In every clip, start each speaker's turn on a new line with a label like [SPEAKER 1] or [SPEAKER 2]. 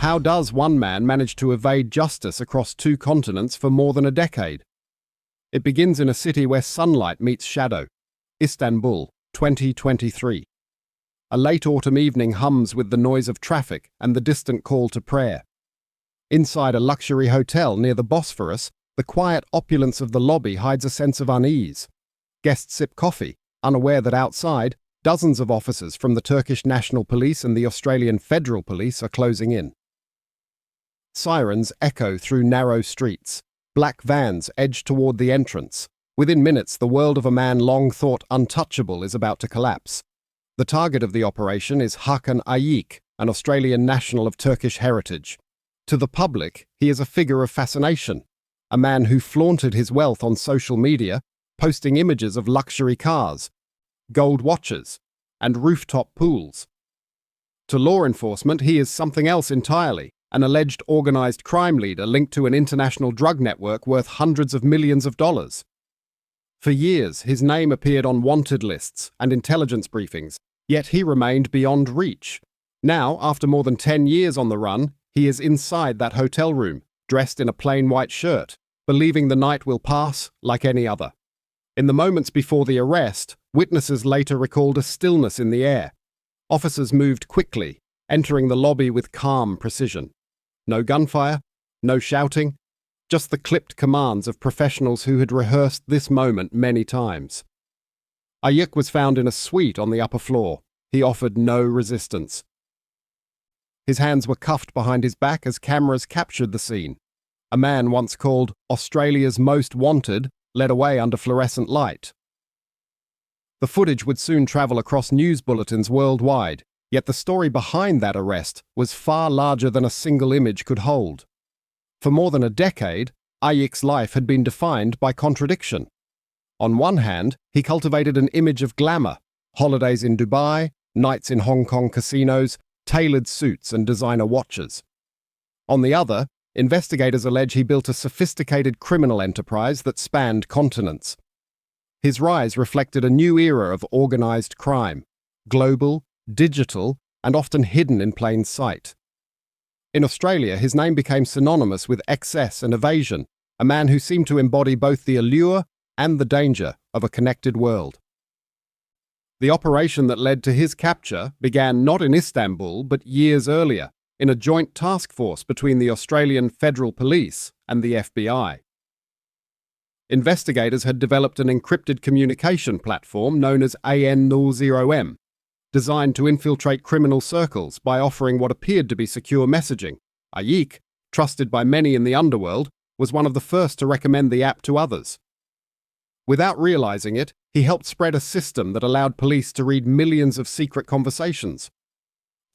[SPEAKER 1] How does one man manage to evade justice across two continents for more than a decade? It begins in a city where sunlight meets shadow, Istanbul, 2023. A late autumn evening hums with the noise of traffic and the distant call to prayer. Inside a luxury hotel near the Bosphorus, the quiet opulence of the lobby hides a sense of unease. Guests sip coffee, unaware that outside, dozens of officers from the Turkish National Police and the Australian Federal Police are closing in. Sirens echo through narrow streets. Black vans edge toward the entrance. Within minutes, the world of a man long thought untouchable is about to collapse. The target of the operation is Hakan Ayık, an Australian national of Turkish heritage. To the public, he is a figure of fascination, a man who flaunted his wealth on social media, posting images of luxury cars, gold watches, and rooftop pools. To law enforcement, he is something else entirely. An alleged organised crime leader linked to an international drug network worth hundreds of millions of dollars. For years, his name appeared on wanted lists and intelligence briefings, yet he remained beyond reach. Now, after more than 10 years on the run, he is inside that hotel room, dressed in a plain white shirt, believing the night will pass like any other. In the moments before the arrest, witnesses later recalled a stillness in the air. Officers moved quickly, entering the lobby with calm precision. No gunfire, no shouting, just the clipped commands of professionals who had rehearsed this moment many times. Ayık was found in a suite on the upper floor. He offered no resistance. His hands were cuffed behind his back as cameras captured the scene. A man once called Australia's most wanted led away under fluorescent light. The footage would soon travel across news bulletins worldwide. Yet the story behind that arrest was far larger than a single image could hold. For more than a decade, Ayık's life had been defined by contradiction. On one hand, he cultivated an image of glamour, holidays in Dubai, nights in Hong Kong casinos, tailored suits and designer watches. On the other, investigators allege he built a sophisticated criminal enterprise that spanned continents. His rise reflected a new era of organised crime, global, digital, and often hidden in plain sight. In Australia, his name became synonymous with excess and evasion, a man who seemed to embody both the allure and the danger of a connected world. The operation that led to his capture began not in Istanbul, but years earlier, in a joint task force between the Australian Federal Police and the FBI. Investigators had developed an encrypted communication platform known as AN00M, designed to infiltrate criminal circles by offering what appeared to be secure messaging. Ayık, trusted by many in the underworld, was one of the first to recommend the app to others. Without realizing it, he helped spread a system that allowed police to read millions of secret conversations.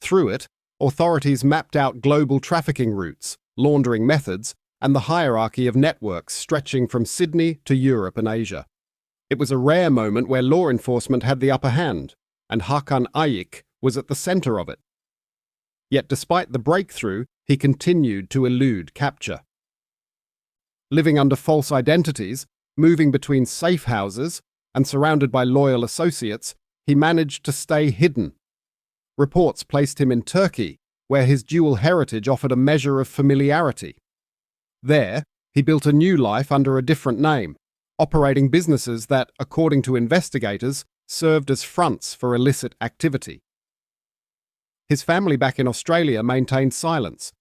[SPEAKER 1] Through it, authorities mapped out global trafficking routes, laundering methods, and the hierarchy of networks stretching from Sydney to Europe and Asia. It was a rare moment where law enforcement had the upper hand, and Hakan Ayık was at the center of it. Yet despite the breakthrough, he continued to elude capture. Living under false identities, moving between safe houses, and surrounded by loyal associates, he managed to stay hidden. Reports placed him in Turkey, where his dual heritage offered a measure of familiarity. There, he built a new life under a different name, operating businesses that, according to investigators, served as fronts for illicit activity. His family back in Australia maintained silence.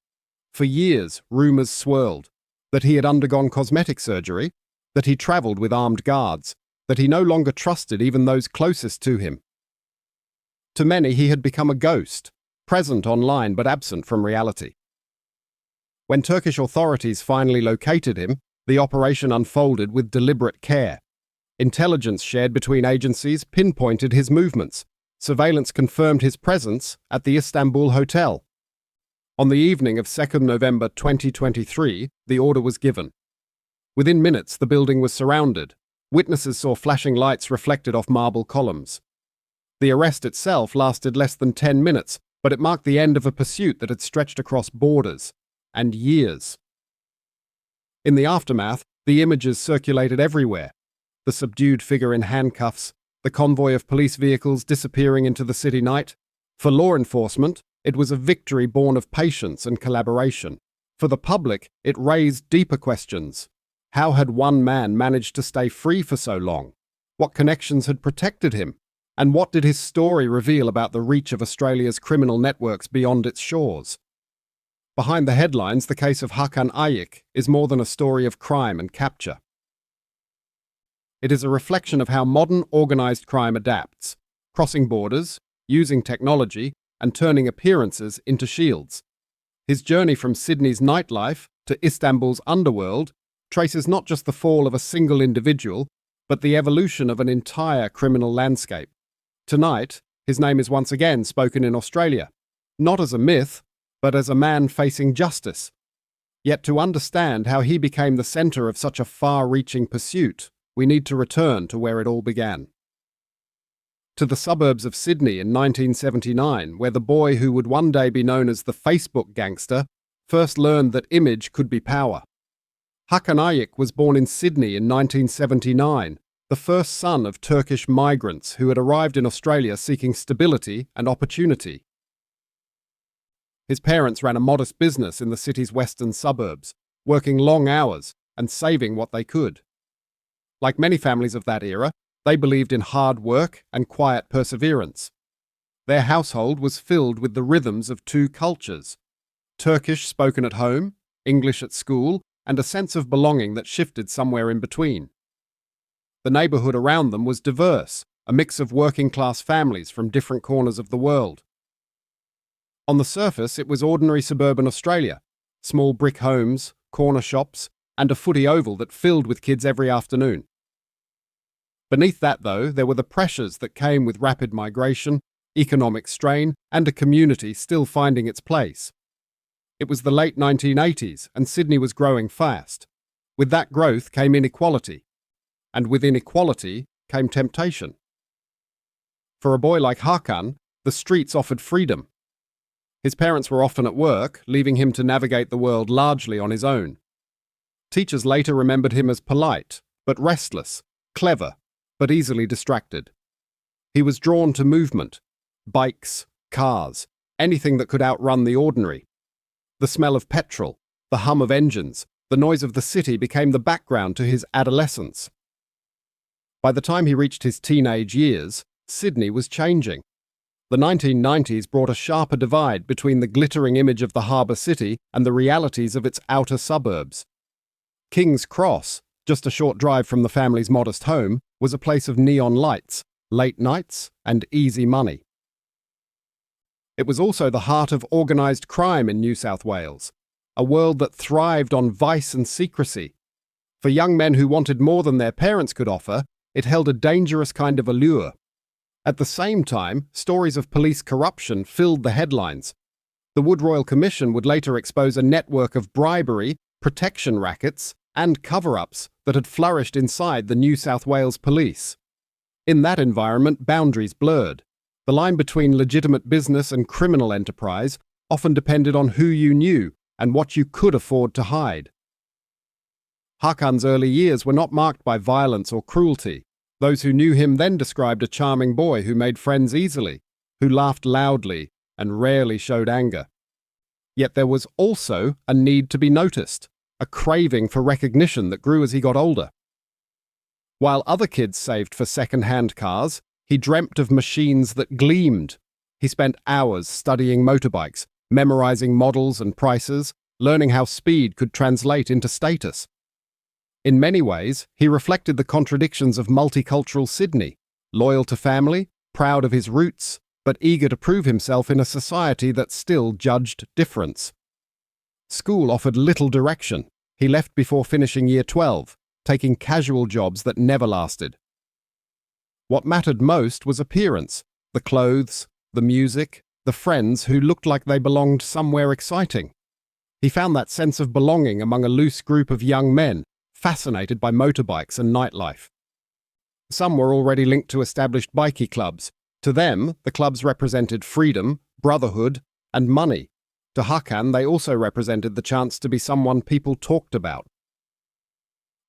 [SPEAKER 1] For years, rumours swirled that he had undergone cosmetic surgery, that he travelled with armed guards, that he no longer trusted even those closest to him. To many, he had become a ghost, present online but absent from reality. When Turkish authorities finally located him, the operation unfolded with deliberate care. Intelligence shared between agencies pinpointed his movements. Surveillance confirmed his presence at the Istanbul hotel. On the evening of 2nd November 2023, the order was given. Within minutes, the building was surrounded. Witnesses saw flashing lights reflected off marble columns. The arrest itself lasted less than 10 minutes, but it marked the end of a pursuit that had stretched across borders and years. In the aftermath, the images circulated everywhere. The subdued figure in handcuffs, the convoy of police vehicles disappearing into the city night. For law enforcement, it was a victory born of patience and collaboration. For the public, it raised deeper questions. How had one man managed to stay free for so long? What connections had protected him? And what did his story reveal about the reach of Australia's criminal networks beyond its shores? Behind the headlines, the case of Hakan Ayık is more than a story of crime and capture. It is a reflection of how modern organised crime adapts, crossing borders, using technology, and turning appearances into shields. His journey from Sydney's nightlife to Istanbul's underworld traces not just the fall of a single individual, but the evolution of an entire criminal landscape. Tonight, his name is once again spoken in Australia, not as a myth, but as a man facing justice. Yet to understand how he became the centre of such a far-reaching pursuit, we need to return to where it all began. To the suburbs of Sydney in 1979, where the boy who would one day be known as the Facebook gangster first learned that image could be power. Hakan Ayık was born in Sydney in 1979, the first son of Turkish migrants who had arrived in Australia seeking stability and opportunity. His parents ran a modest business in the city's western suburbs, working long hours and saving what they could. Like many families of that era, they believed in hard work and quiet perseverance. Their household was filled with the rhythms of two cultures: Turkish spoken at home, English at school, and a sense of belonging that shifted somewhere in between. The neighbourhood around them was diverse, a mix of working-class families from different corners of the world. On the surface, it was ordinary suburban Australia: small brick homes, corner shops, and a footy oval that filled with kids every afternoon. Beneath that, though, there were the pressures that came with rapid migration, economic strain, and a community still finding its place. It was the late 1980s, and Sydney was growing fast. With that growth came inequality, and with inequality came temptation. For a boy like Hakan, the streets offered freedom. His parents were often at work, leaving him to navigate the world largely on his own. Teachers later remembered him as polite, but restless, clever, but easily distracted. He was drawn to movement: bikes, cars, anything that could outrun the ordinary. The smell of petrol, the hum of engines, the noise of the city became the background to his adolescence. By the time he reached his teenage years, Sydney was changing. The 1990s brought a sharper divide between the glittering image of the harbour city and the realities of its outer suburbs. King's Cross, just a short drive from the family's modest home, was a place of neon lights, late nights, and easy money. It was also the heart of organised crime in New South Wales, a world that thrived on vice and secrecy. For young men who wanted more than their parents could offer, it held a dangerous kind of allure. At the same time, stories of police corruption filled the headlines. The Wood Royal Commission would later expose a network of bribery, protection rackets, and cover-ups that had flourished inside the New South Wales Police. In that environment, boundaries blurred. The line between legitimate business and criminal enterprise often depended on who you knew and what you could afford to hide. Hakan's early years were not marked by violence or cruelty. Those who knew him then described a charming boy who made friends easily, who laughed loudly and rarely showed anger. Yet there was also a need to be noticed, a craving for recognition that grew as he got older. While other kids saved for second-hand cars, he dreamt of machines that gleamed. He spent hours studying motorbikes, memorizing models and prices, learning how speed could translate into status. In many ways, he reflected the contradictions of multicultural Sydney: loyal to family, proud of his roots, but eager to prove himself in a society that still judged difference. School offered little direction. He left before finishing year 12, taking casual jobs that never lasted. What mattered most was appearance, the clothes, the music, the friends who looked like they belonged somewhere exciting. He found that sense of belonging among a loose group of young men, fascinated by motorbikes and nightlife. Some were already linked to established bikie clubs. To them, the clubs represented freedom, brotherhood, and money. To Hakan, they also represented the chance to be someone people talked about.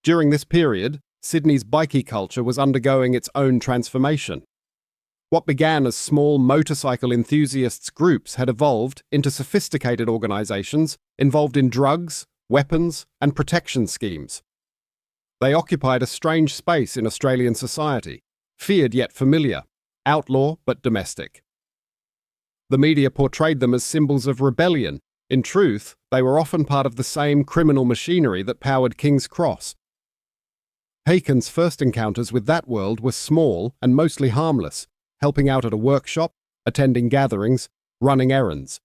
[SPEAKER 1] During this period, Sydney's bikie culture was undergoing its own transformation. What began as small motorcycle enthusiasts groups had evolved into sophisticated organisations involved in drugs, weapons, and protection schemes. They occupied a strange space in Australian society, feared yet familiar, outlaw but domestic. The media portrayed them as symbols of rebellion. In truth, they were often part of the same criminal machinery that powered King's Cross. Hakan's first encounters with that world were small and mostly harmless, helping out at a workshop, attending gatherings, running errands.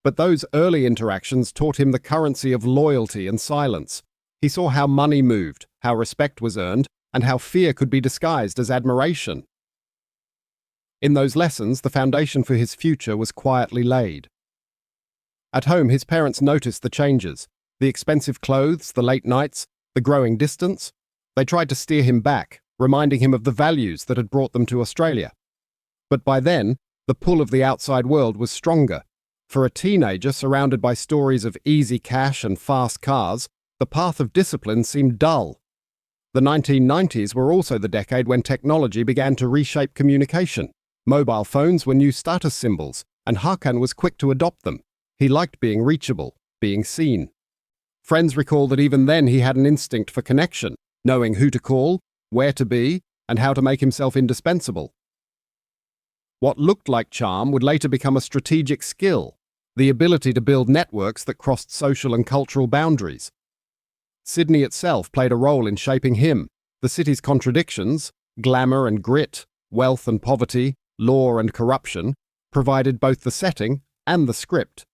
[SPEAKER 1] But those early interactions taught him the currency of loyalty and silence. He saw how money moved, how respect was earned, and how fear could be disguised as admiration. In those lessons, the foundation for his future was quietly laid. At home, his parents noticed the changes, the expensive clothes, the late nights, the growing distance. They tried to steer him back, reminding him of the values that had brought them to Australia. But by then, the pull of the outside world was stronger. For a teenager surrounded by stories of easy cash and fast cars, the path of discipline seemed dull. The 1990s were also the decade when technology began to reshape communication. Mobile phones were new status symbols, and Hakan was quick to adopt them. He liked being reachable, being seen. Friends recall that even then he had an instinct for connection, knowing who to call, where to be, and how to make himself indispensable. What looked like charm would later become a strategic skill, the ability to build networks that crossed social and cultural boundaries. Sydney itself played a role in shaping him. The city's contradictions, glamour and grit, wealth and poverty, law and corruption, provided both the setting and the script.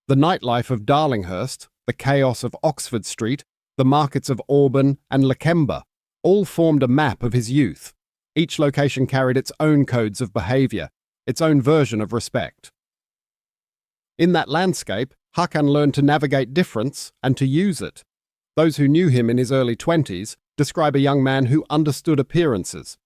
[SPEAKER 1] The nightlife of Darlinghurst, the chaos of Oxford Street, the markets of Auburn and Lakemba, all formed a map of his youth. Each location carried its own codes of behaviour, its own version of respect. In that landscape, Hakan learned to navigate difference and to use it. Those who knew him in his early 20s describe a young man who understood appearances.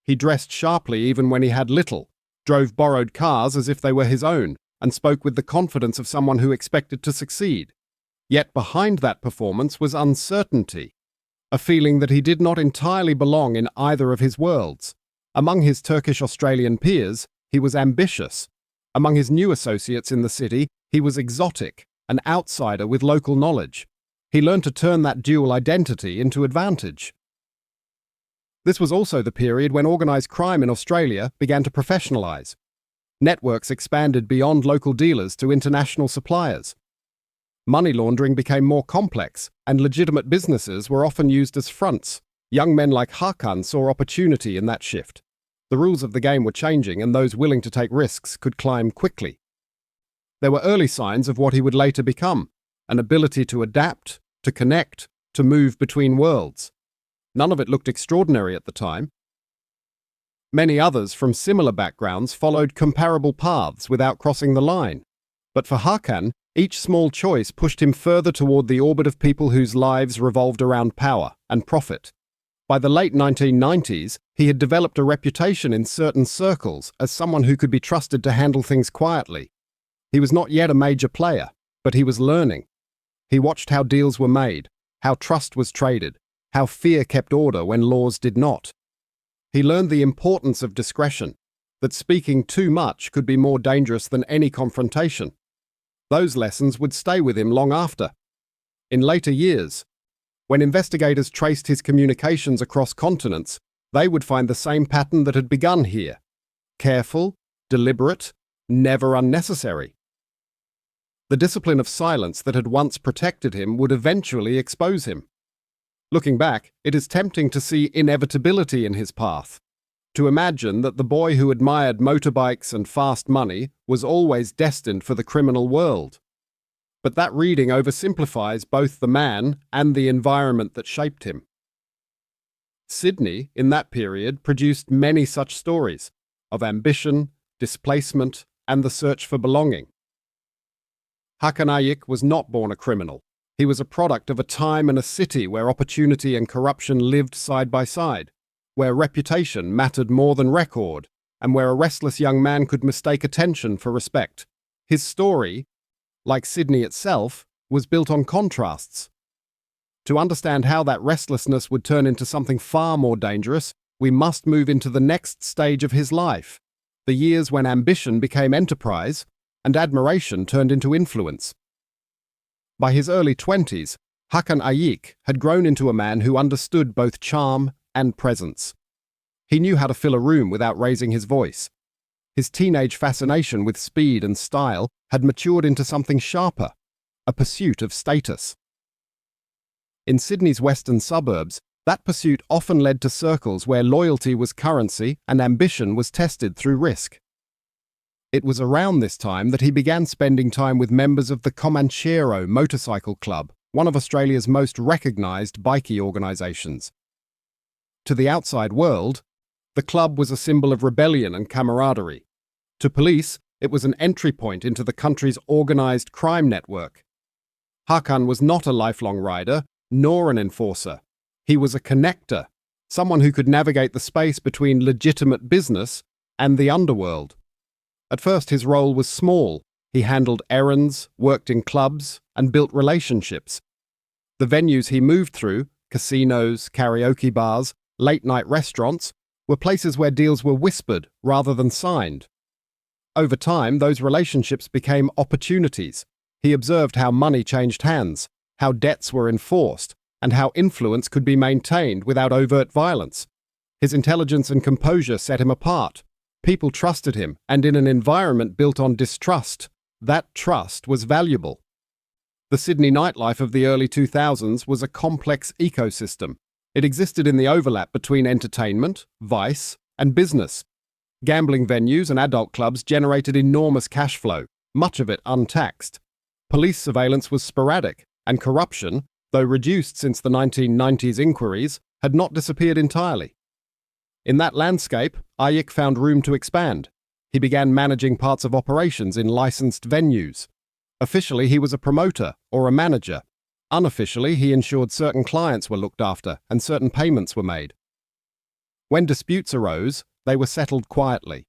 [SPEAKER 1] He dressed sharply even when he had little, drove borrowed cars as if they were his own, and spoke with the confidence of someone who expected to succeed. Yet behind that performance was uncertainty, a feeling that he did not entirely belong in either of his worlds. Among his Turkish-Australian peers, he was ambitious. Among his new associates in the city, he was exotic, an outsider with local knowledge. He learned to turn that dual identity into advantage. This was also the period when organised crime in Australia began to professionalise. Networks expanded beyond local dealers to international suppliers. Money laundering became more complex, and legitimate businesses were often used as fronts. Young men like Hakan saw opportunity in that shift. The rules of the game were changing, and those willing to take risks could climb quickly. There were early signs of what he would later become, an ability to adapt, to connect, to move between worlds. None of it looked extraordinary at the time. Many others from similar backgrounds followed comparable paths without crossing the line. But for Hakan, each small choice pushed him further toward the orbit of people whose lives revolved around power and profit. By the late 1990s, he had developed a reputation in certain circles as someone who could be trusted to handle things quietly. He was not yet a major player, but he was learning. He watched how deals were made, how trust was traded, how fear kept order when laws did not. He learned the importance of discretion, that speaking too much could be more dangerous than any confrontation. Those lessons would stay with him long after. In later years, when investigators traced his communications across continents, they would find the same pattern that had begun here. Careful, deliberate, never unnecessary. The discipline of silence that had once protected him would eventually expose him. Looking back, it is tempting to see inevitability in his path. to imagine that the boy who admired motorbikes and fast money was always destined for the criminal world. But that reading oversimplifies both the man and the environment that shaped him. Sydney, in that period, produced many such stories of ambition, displacement, and the search for belonging. Hakan Ayık was not born a criminal. He was a product of a time and a city where opportunity and corruption lived side by side, where reputation mattered more than record, and where a restless young man could mistake attention for respect. His story, like Sydney itself, was built on contrasts. To understand how that restlessness would turn into something far more dangerous, we must move into the next stage of his life, the years when ambition became enterprise and admiration turned into influence. By his early 20s, Hakan Ayık had grown into a man who understood both charm and presence. He knew how to fill a room without raising his voice. His teenage fascination with speed and style had matured into something sharper, a pursuit of status. In Sydney's western suburbs, that pursuit often led to circles where loyalty was currency and ambition was tested through risk. It was around this time that he began spending time with members of the Comanchero Motorcycle Club, one of Australia's most recognised bikie organisations. To the outside world, the club was a symbol of rebellion and camaraderie. To police, it was an entry point into the country's organised crime network. Hakan was not a lifelong rider, nor an enforcer. He was a connector, someone who could navigate the space between legitimate business and the underworld. At first, his role was small. He handled errands, worked in clubs, and built relationships. The venues he moved through, casinos, karaoke bars, late-night restaurants, were places where deals were whispered rather than signed. Over time, those relationships became opportunities. He observed how money changed hands, how debts were enforced, and how influence could be maintained without overt violence. His intelligence and composure set him apart. People trusted him, and in an environment built on distrust, that trust was valuable. The Sydney nightlife of the early 2000s was a complex ecosystem. It existed in the overlap between entertainment, vice, and business. Gambling venues and adult clubs generated enormous cash flow, much of it untaxed. Police surveillance was sporadic, and corruption, though reduced since the 1990s inquiries, had not disappeared entirely. In that landscape, Ayık found room to expand. He began managing parts of operations in licensed venues. Officially, he was a promoter or a manager. Unofficially, he ensured certain clients were looked after and certain payments were made. When disputes arose, they were settled quietly.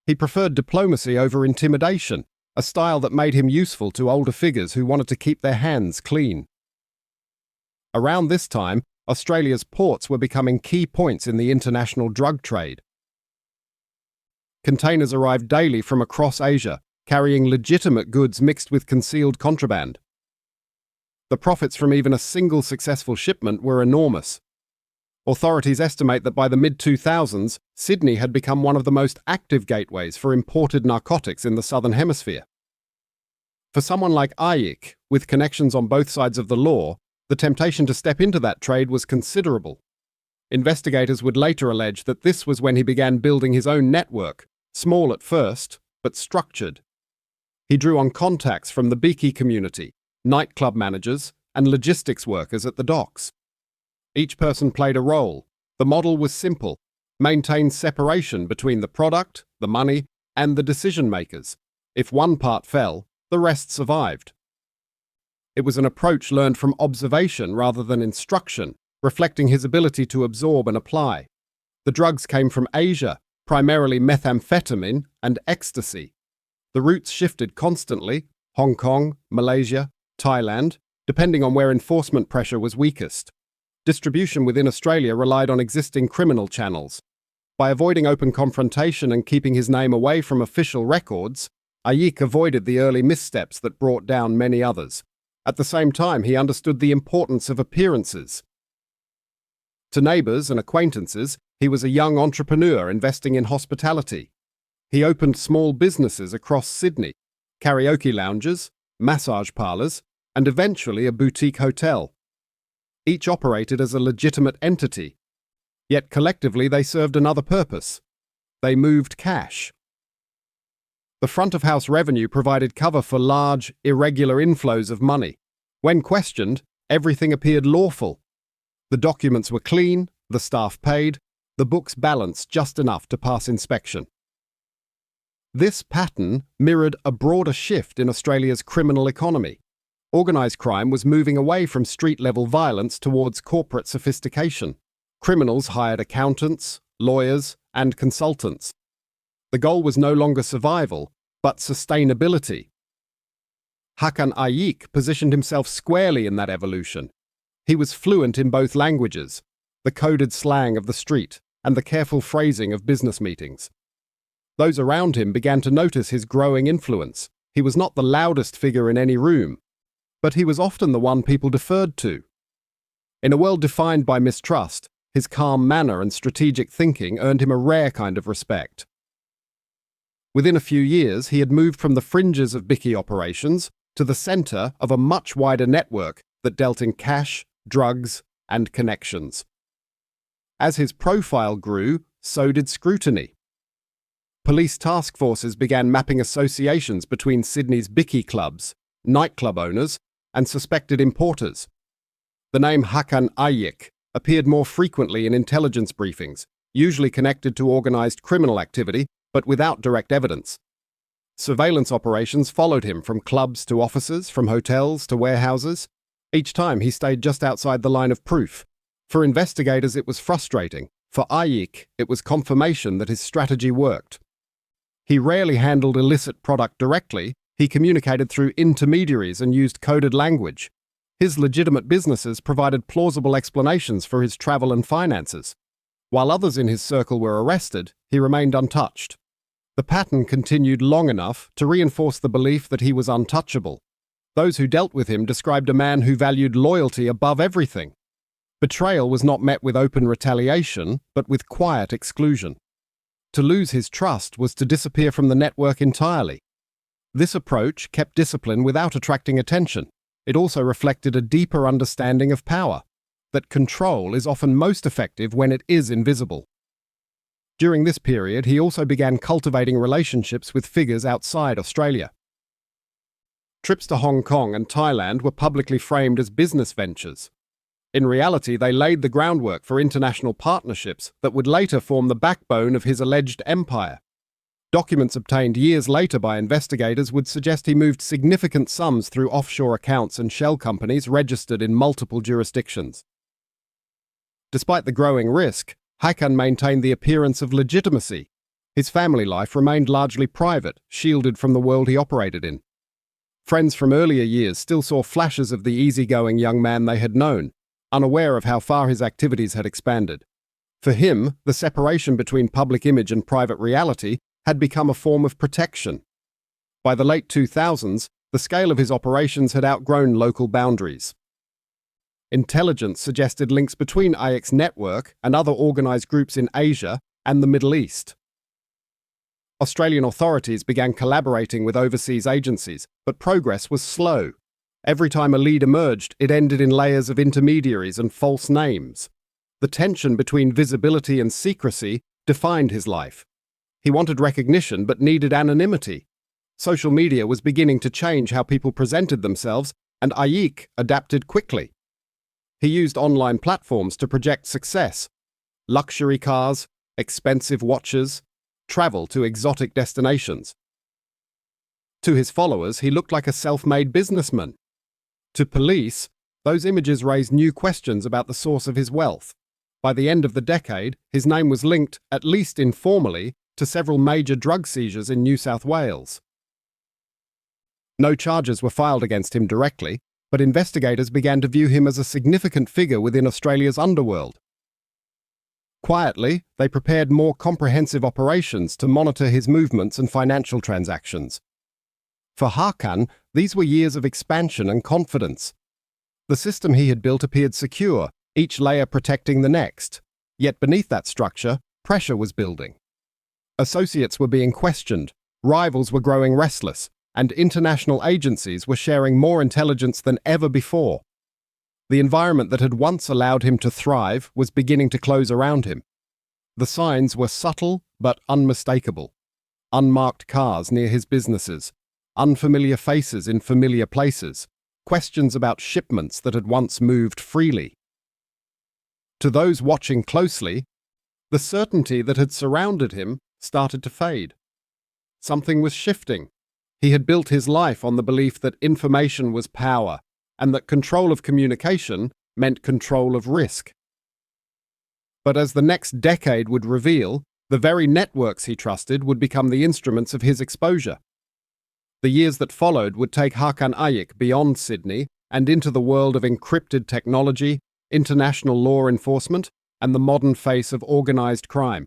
[SPEAKER 1] He preferred diplomacy over intimidation, a style that made him useful to older figures who wanted to keep their hands clean. Around this time, Australia's ports were becoming key points in the international drug trade. Containers arrived daily from across Asia, carrying legitimate goods mixed with concealed contraband. The profits from even a single successful shipment were enormous. Authorities estimate that by the mid-2000s, Sydney had become one of the most active gateways for imported narcotics in the Southern Hemisphere. For someone like Ayık, with connections on both sides of the law, the temptation to step into that trade was considerable. Investigators would later allege that this was when he began building his own network, small at first, but structured. He drew on contacts from the bikie community, nightclub managers, and logistics workers at the docks. Each person played a role. The model was simple: maintain separation between the product, the money, and the decision-makers. If one part fell, the rest survived. It was an approach learned from observation rather than instruction, reflecting his ability to absorb and apply. The drugs came from Asia, primarily methamphetamine and ecstasy. The routes shifted constantly: Hong Kong, Malaysia, Thailand, depending on where enforcement pressure was weakest. Distribution within Australia relied on existing criminal channels. By avoiding open confrontation and keeping his name away from official records, Ayık avoided the early missteps that brought down many others. At the same time, he understood the importance of appearances. To neighbours and acquaintances, he was a young entrepreneur investing in hospitality. He opened small businesses across Sydney, karaoke lounges, massage parlours, and eventually a boutique hotel. Each operated as a legitimate entity. Yet collectively they served another purpose. They moved cash. The front-of-house revenue provided cover for large, irregular inflows of money. When questioned, everything appeared lawful. The documents were clean, the staff paid, the books balanced just enough to pass inspection. This pattern mirrored a broader shift in Australia's criminal economy. Organised crime was moving away from street-level violence towards corporate sophistication. Criminals hired accountants, lawyers, and consultants. The goal was no longer survival, but sustainability. Hakan Ayık positioned himself squarely in that evolution. He was fluent in both languages, the coded slang of the street and the careful phrasing of business meetings. Those around him began to notice his growing influence. He was not the loudest figure in any room, but he was often the one people deferred to. In a world defined by mistrust, his calm manner and strategic thinking earned him a rare kind of respect. Within a few years, he had moved from the fringes of Bicky operations to the centre of a much wider network that dealt in cash, drugs, and connections. As his profile grew, so did scrutiny. Police task forces began mapping associations between Sydney's Bicky clubs, nightclub owners, and suspected importers. The name Hakan Ayık appeared more frequently in intelligence briefings, usually connected to organised criminal activity, but without direct evidence. Surveillance operations followed him from clubs to offices, from hotels to warehouses. Each time he stayed just outside the line of proof. For investigators it was frustrating. For Ayık, it was confirmation that his strategy worked. He rarely handled illicit product directly. He communicated through intermediaries and used coded language. His legitimate businesses provided plausible explanations for his travel and finances. While others in his circle were arrested, he remained untouched. The pattern continued long enough to reinforce the belief that he was untouchable. Those who dealt with him described a man who valued loyalty above everything. Betrayal was not met with open retaliation, but with quiet exclusion. To lose his trust was to disappear from the network entirely. This approach kept discipline without attracting attention. It also reflected a deeper understanding of power, that control is often most effective when it is invisible. During this period, he also began cultivating relationships with figures outside Australia. Trips to Hong Kong and Thailand were publicly framed as business ventures. In reality, they laid the groundwork for international partnerships that would later form the backbone of his alleged empire. Documents obtained years later by investigators would suggest he moved significant sums through offshore accounts and shell companies registered in multiple jurisdictions. Despite the growing risk, Hakan maintained the appearance of legitimacy. His family life remained largely private, shielded from the world he operated in. Friends from earlier years still saw flashes of the easygoing young man they had known, unaware of how far his activities had expanded. For him, the separation between public image and private reality had become a form of protection. By the late 2000s, the scale of his operations had outgrown local boundaries. Intelligence suggested links between Ayık's network and other organised groups in Asia and the Middle East. Australian authorities began collaborating with overseas agencies, but progress was slow. Every time a lead emerged, it ended in layers of intermediaries and false names. The tension between visibility and secrecy defined his life. He wanted recognition but needed anonymity. Social media was beginning to change how people presented themselves, and Ayık adapted quickly. He used online platforms to project success: luxury cars, expensive watches, travel to exotic destinations. To his followers, he looked like a self-made businessman. To police, those images raised new questions about the source of his wealth. By the end of the decade, his name was linked, at least informally, to several major drug seizures in New South Wales. No charges were filed against him directly, but investigators began to view him as a significant figure within Australia's underworld. Quietly, they prepared more comprehensive operations to monitor his movements and financial transactions. For Hakan, these were years of expansion and confidence. The system he had built appeared secure, each layer protecting the next. Yet beneath that structure, pressure was building. Associates were being questioned, rivals were growing restless, and international agencies were sharing more intelligence than ever before. The environment that had once allowed him to thrive was beginning to close around him. The signs were subtle but unmistakable. Unmarked cars near his businesses, unfamiliar faces in familiar places, questions about shipments that had once moved freely. To those watching closely, the certainty that had surrounded him started to fade. Something was shifting. He had built his life on the belief that information was power, and that control of communication meant control of risk. But as the next decade would reveal, the very networks he trusted would become the instruments of his exposure. The years that followed would take Hakan Ayık beyond Sydney and into the world of encrypted technology, international law enforcement, and the modern face of organised crime.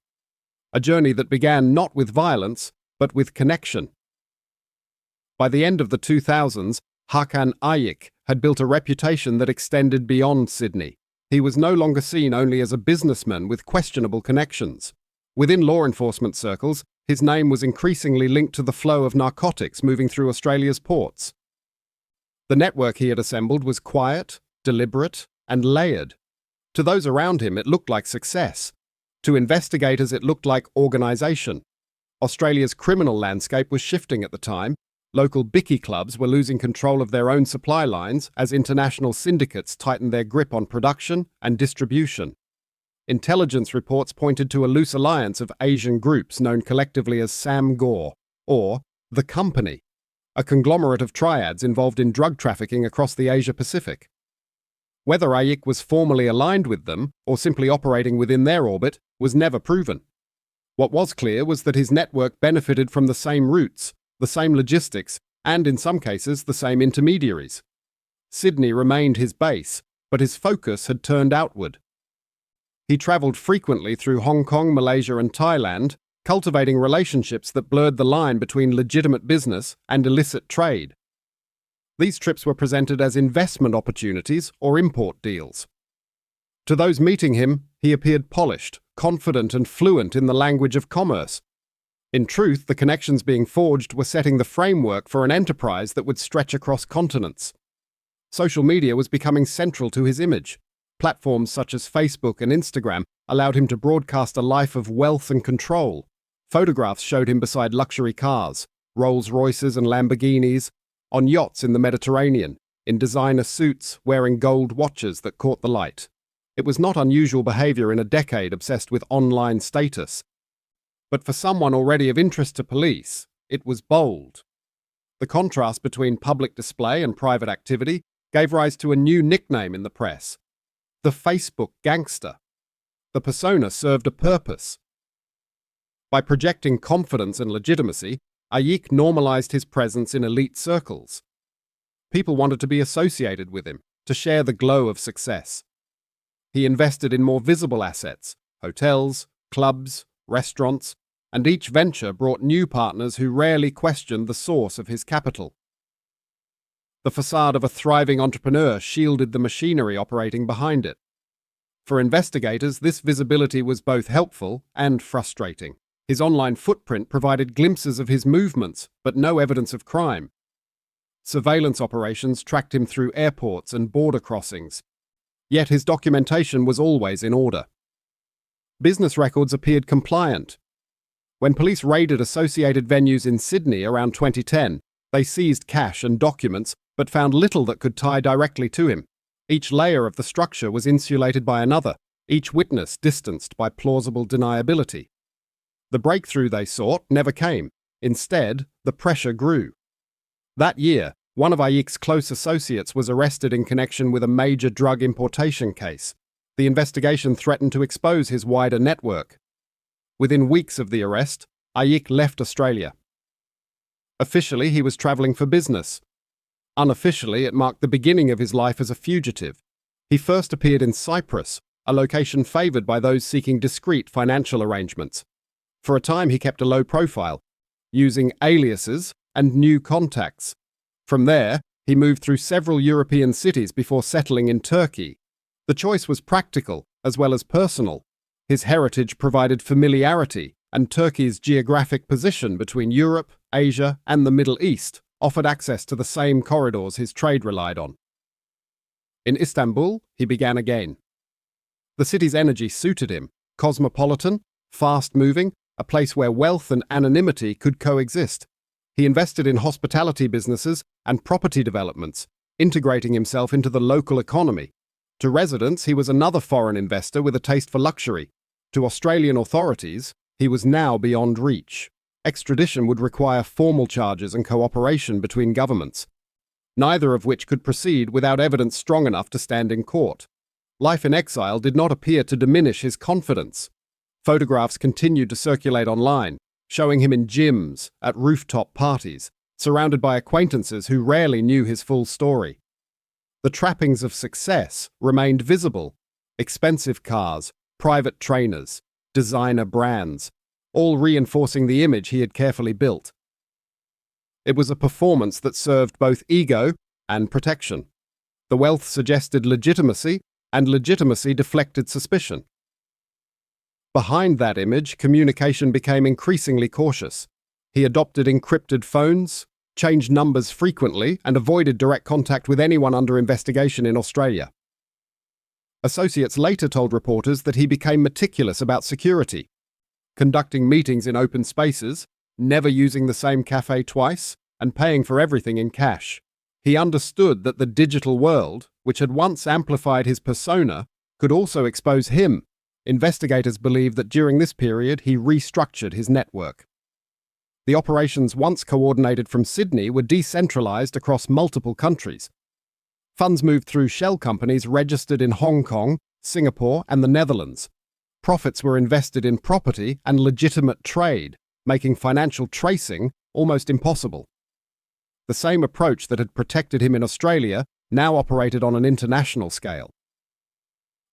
[SPEAKER 1] A journey that began not with violence, but with connection. By the end of the 2000s, Hakan Ayık had built a reputation that extended beyond Sydney. He was no longer seen only as a businessman with questionable connections. Within law enforcement circles, his name was increasingly linked to the flow of narcotics moving through Australia's ports. The network he had assembled was quiet, deliberate, and layered. To those around him, it looked like success. To investigators, it looked like organisation. Australia's criminal landscape was shifting at the time. Local bikie clubs were losing control of their own supply lines as international syndicates tightened their grip on production and distribution. Intelligence reports pointed to a loose alliance of Asian groups known collectively as Sam Gore, or The Company, a conglomerate of triads involved in drug trafficking across the Asia-Pacific. Whether Ayık was formally aligned with them or simply operating within their orbit was never proven. What was clear was that his network benefited from the same routes, the same logistics, and in some cases the same intermediaries. Sydney remained his base, but his focus had turned outward. He travelled frequently through Hong Kong, Malaysia and Thailand, cultivating relationships that blurred the line between legitimate business and illicit trade. These trips were presented as investment opportunities or import deals. To those meeting him, he appeared polished, confident and fluent in the language of commerce. In truth, the connections being forged were setting the framework for an enterprise that would stretch across continents. Social media was becoming central to his image. Platforms such as Facebook and Instagram allowed him to broadcast a life of wealth and control. Photographs showed him beside luxury cars, Rolls-Royces and Lamborghinis, on yachts in the Mediterranean, in designer suits, wearing gold watches that caught the light. It was not unusual behaviour in a decade obsessed with online status. But for someone already of interest to police, it was bold. The contrast between public display and private activity gave rise to a new nickname in the press: the Facebook gangster. The persona served a purpose. By projecting confidence and legitimacy, Ayık normalized his presence in elite circles. People wanted to be associated with him, to share the glow of success. He invested in more visible assets: hotels, clubs, restaurants, and each venture brought new partners who rarely questioned the source of his capital. The facade of a thriving entrepreneur shielded the machinery operating behind it. For investigators, this visibility was both helpful and frustrating. His online footprint provided glimpses of his movements, but no evidence of crime. Surveillance operations tracked him through airports and border crossings. Yet his documentation was always in order. Business records appeared compliant. When police raided associated venues in Sydney around 2010, they seized cash and documents, but found little that could tie directly to him. Each layer of the structure was insulated by another, each witness distanced by plausible deniability. The breakthrough they sought never came. Instead, the pressure grew. That year, one of Ayık's close associates was arrested in connection with a major drug importation case. The investigation threatened to expose his wider network. Within weeks of the arrest, Ayık left Australia. Officially, he was travelling for business. Unofficially, it marked the beginning of his life as a fugitive. He first appeared in Cyprus, a location favoured by those seeking discreet financial arrangements. For a time, he kept a low profile, using aliases and new contacts. From there, he moved through several European cities before settling in Turkey. The choice was practical as well as personal. His heritage provided familiarity, and Turkey's geographic position between Europe, Asia, and the Middle East offered access to the same corridors his trade relied on. In Istanbul, he began again. The city's energy suited him, cosmopolitan, fast-moving, a place where wealth and anonymity could coexist. He invested in hospitality businesses and property developments, integrating himself into the local economy. To residents, he was another foreign investor with a taste for luxury. To Australian authorities, he was now beyond reach. Extradition would require formal charges and cooperation between governments, neither of which could proceed without evidence strong enough to stand in court. Life in exile did not appear to diminish his confidence. Photographs continued to circulate online, showing him in gyms, at rooftop parties, surrounded by acquaintances who rarely knew his full story. The trappings of success remained visible: expensive cars, private trainers, designer brands, all reinforcing the image he had carefully built. It was a performance that served both ego and protection. The wealth suggested legitimacy, and legitimacy deflected suspicion. Behind that image, communication became increasingly cautious. He adopted encrypted phones, changed numbers frequently, and avoided direct contact with anyone under investigation in Australia. Associates later told reporters that he became meticulous about security, conducting meetings in open spaces, never using the same cafe twice, and paying for everything in cash. He understood that the digital world, which had once amplified his persona, could also expose him. Investigators believe that during this period he restructured his network. The operations once coordinated from Sydney were decentralized across multiple countries. Funds moved through shell companies registered in Hong Kong, Singapore, and the Netherlands. Profits were invested in property and legitimate trade, making financial tracing almost impossible. The same approach that had protected him in Australia now operated on an international scale.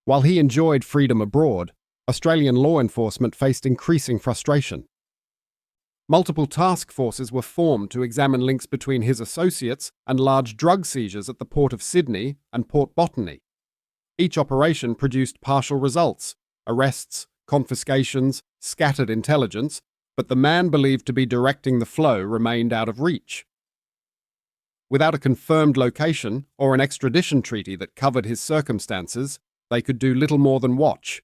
[SPEAKER 1] While he enjoyed freedom abroad, Australian law enforcement faced increasing frustration. Multiple task forces were formed to examine links between his associates and large drug seizures at the Port of Sydney and Port Botany. Each operation produced partial results: arrests, confiscations, scattered intelligence, but the man believed to be directing the flow remained out of reach. Without a confirmed location or an extradition treaty that covered his circumstances, they could do little more than watch.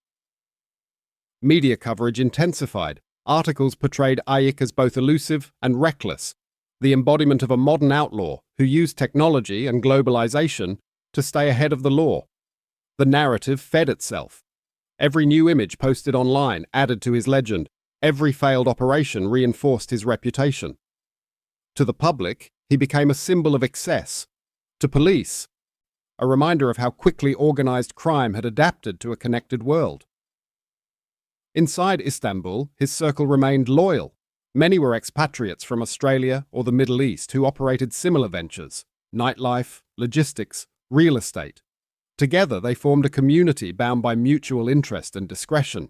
[SPEAKER 1] Media coverage intensified. Articles portrayed Ayık as both elusive and reckless, the embodiment of a modern outlaw who used technology and globalization to stay ahead of the law. The narrative fed itself. Every new image posted online added to his legend. Every failed operation reinforced his reputation. To the public, he became a symbol of excess. To police, a reminder of how quickly organized crime had adapted to a connected world. Inside Istanbul, his circle remained loyal. Many were expatriates from Australia or the Middle East who operated similar ventures: nightlife, logistics, real estate. Together, they formed a community bound by mutual interest and discretion.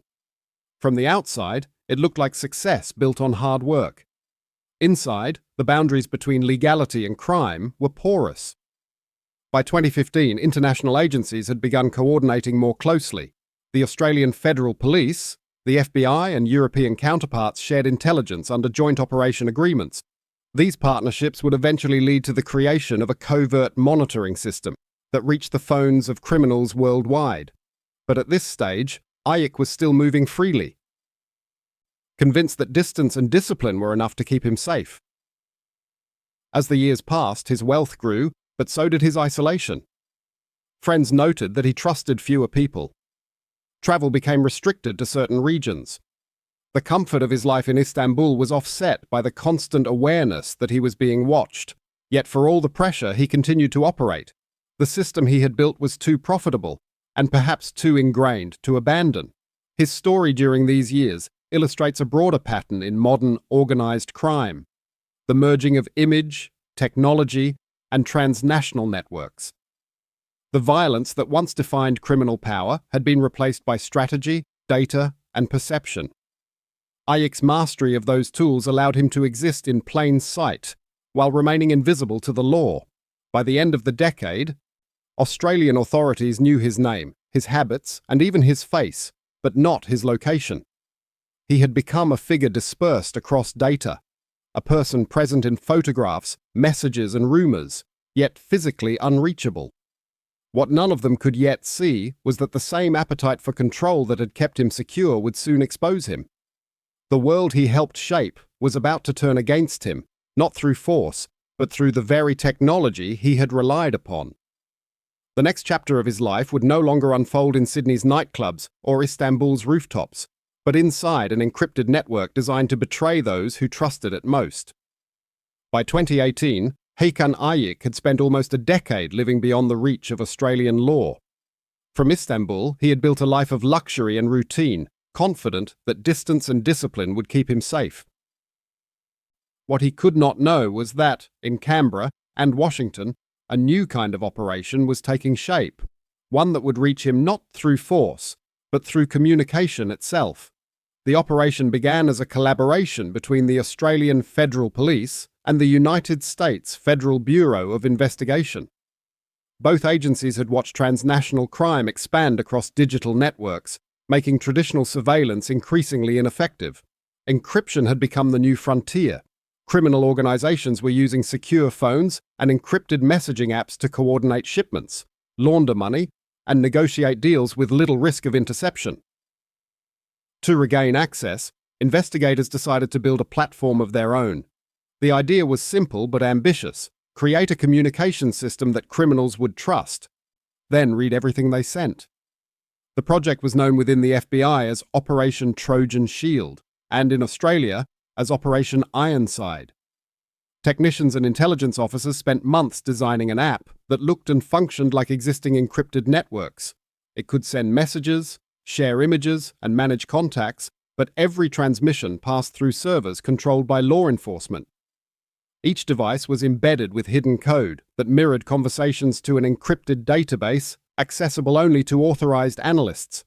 [SPEAKER 1] From the outside, it looked like success built on hard work. Inside, the boundaries between legality and crime were porous. By 2015, international agencies had begun coordinating more closely. The Australian Federal Police, the FBI, and European counterparts shared intelligence under joint operation agreements. These partnerships would eventually lead to the creation of a covert monitoring system that reached the phones of criminals worldwide. But at this stage, Ayık was still moving freely, convinced that distance and discipline were enough to keep him safe. As the years passed, his wealth grew, but so did his isolation. Friends noted that he trusted fewer people. Travel became restricted to certain regions. The comfort of his life in Istanbul was offset by the constant awareness that he was being watched. Yet for all the pressure, he continued to operate. The system he had built was too profitable, and perhaps too ingrained, to abandon. His story during these years illustrates a broader pattern in modern, organized crime: the merging of image, technology, and transnational networks. The violence that once defined criminal power had been replaced by strategy, data, and perception. Ayık's mastery of those tools allowed him to exist in plain sight, while remaining invisible to the law. By the end of the decade, Australian authorities knew his name, his habits, and even his face, but not his location. He had become a figure dispersed across data, a person present in photographs, messages, and rumors, yet physically unreachable. What none of them could yet see was that the same appetite for control that had kept him secure would soon expose him. The world he helped shape was about to turn against him, not through force, but through the very technology he had relied upon. The next chapter of his life would no longer unfold in Sydney's nightclubs or Istanbul's rooftops, but inside an encrypted network designed to betray those who trusted it most. By 2018, Hakan Ayık had spent almost a decade living beyond the reach of Australian law. From Istanbul, he had built a life of luxury and routine, confident that distance and discipline would keep him safe. What he could not know was that, in Canberra and Washington, a new kind of operation was taking shape, one that would reach him not through force, but through communication itself. The operation began as a collaboration between the Australian Federal Police and the United States Federal Bureau of Investigation. Both agencies had watched transnational crime expand across digital networks, making traditional surveillance increasingly ineffective. Encryption had become the new frontier. Criminal organizations were using secure phones and encrypted messaging apps to coordinate shipments, launder money, and negotiate deals with little risk of interception. To regain access, investigators decided to build a platform of their own. The idea was simple but ambitious: create a communication system that criminals would trust, then read everything they sent. The project was known within the FBI as Operation Trojan Shield, and in Australia as Operation Ironside. Technicians and intelligence officers spent months designing an app that looked and functioned like existing encrypted networks. It could send messages, share images, and manage contacts, but every transmission passed through servers controlled by law enforcement. Each device was embedded with hidden code that mirrored conversations to an encrypted database accessible only to authorized analysts.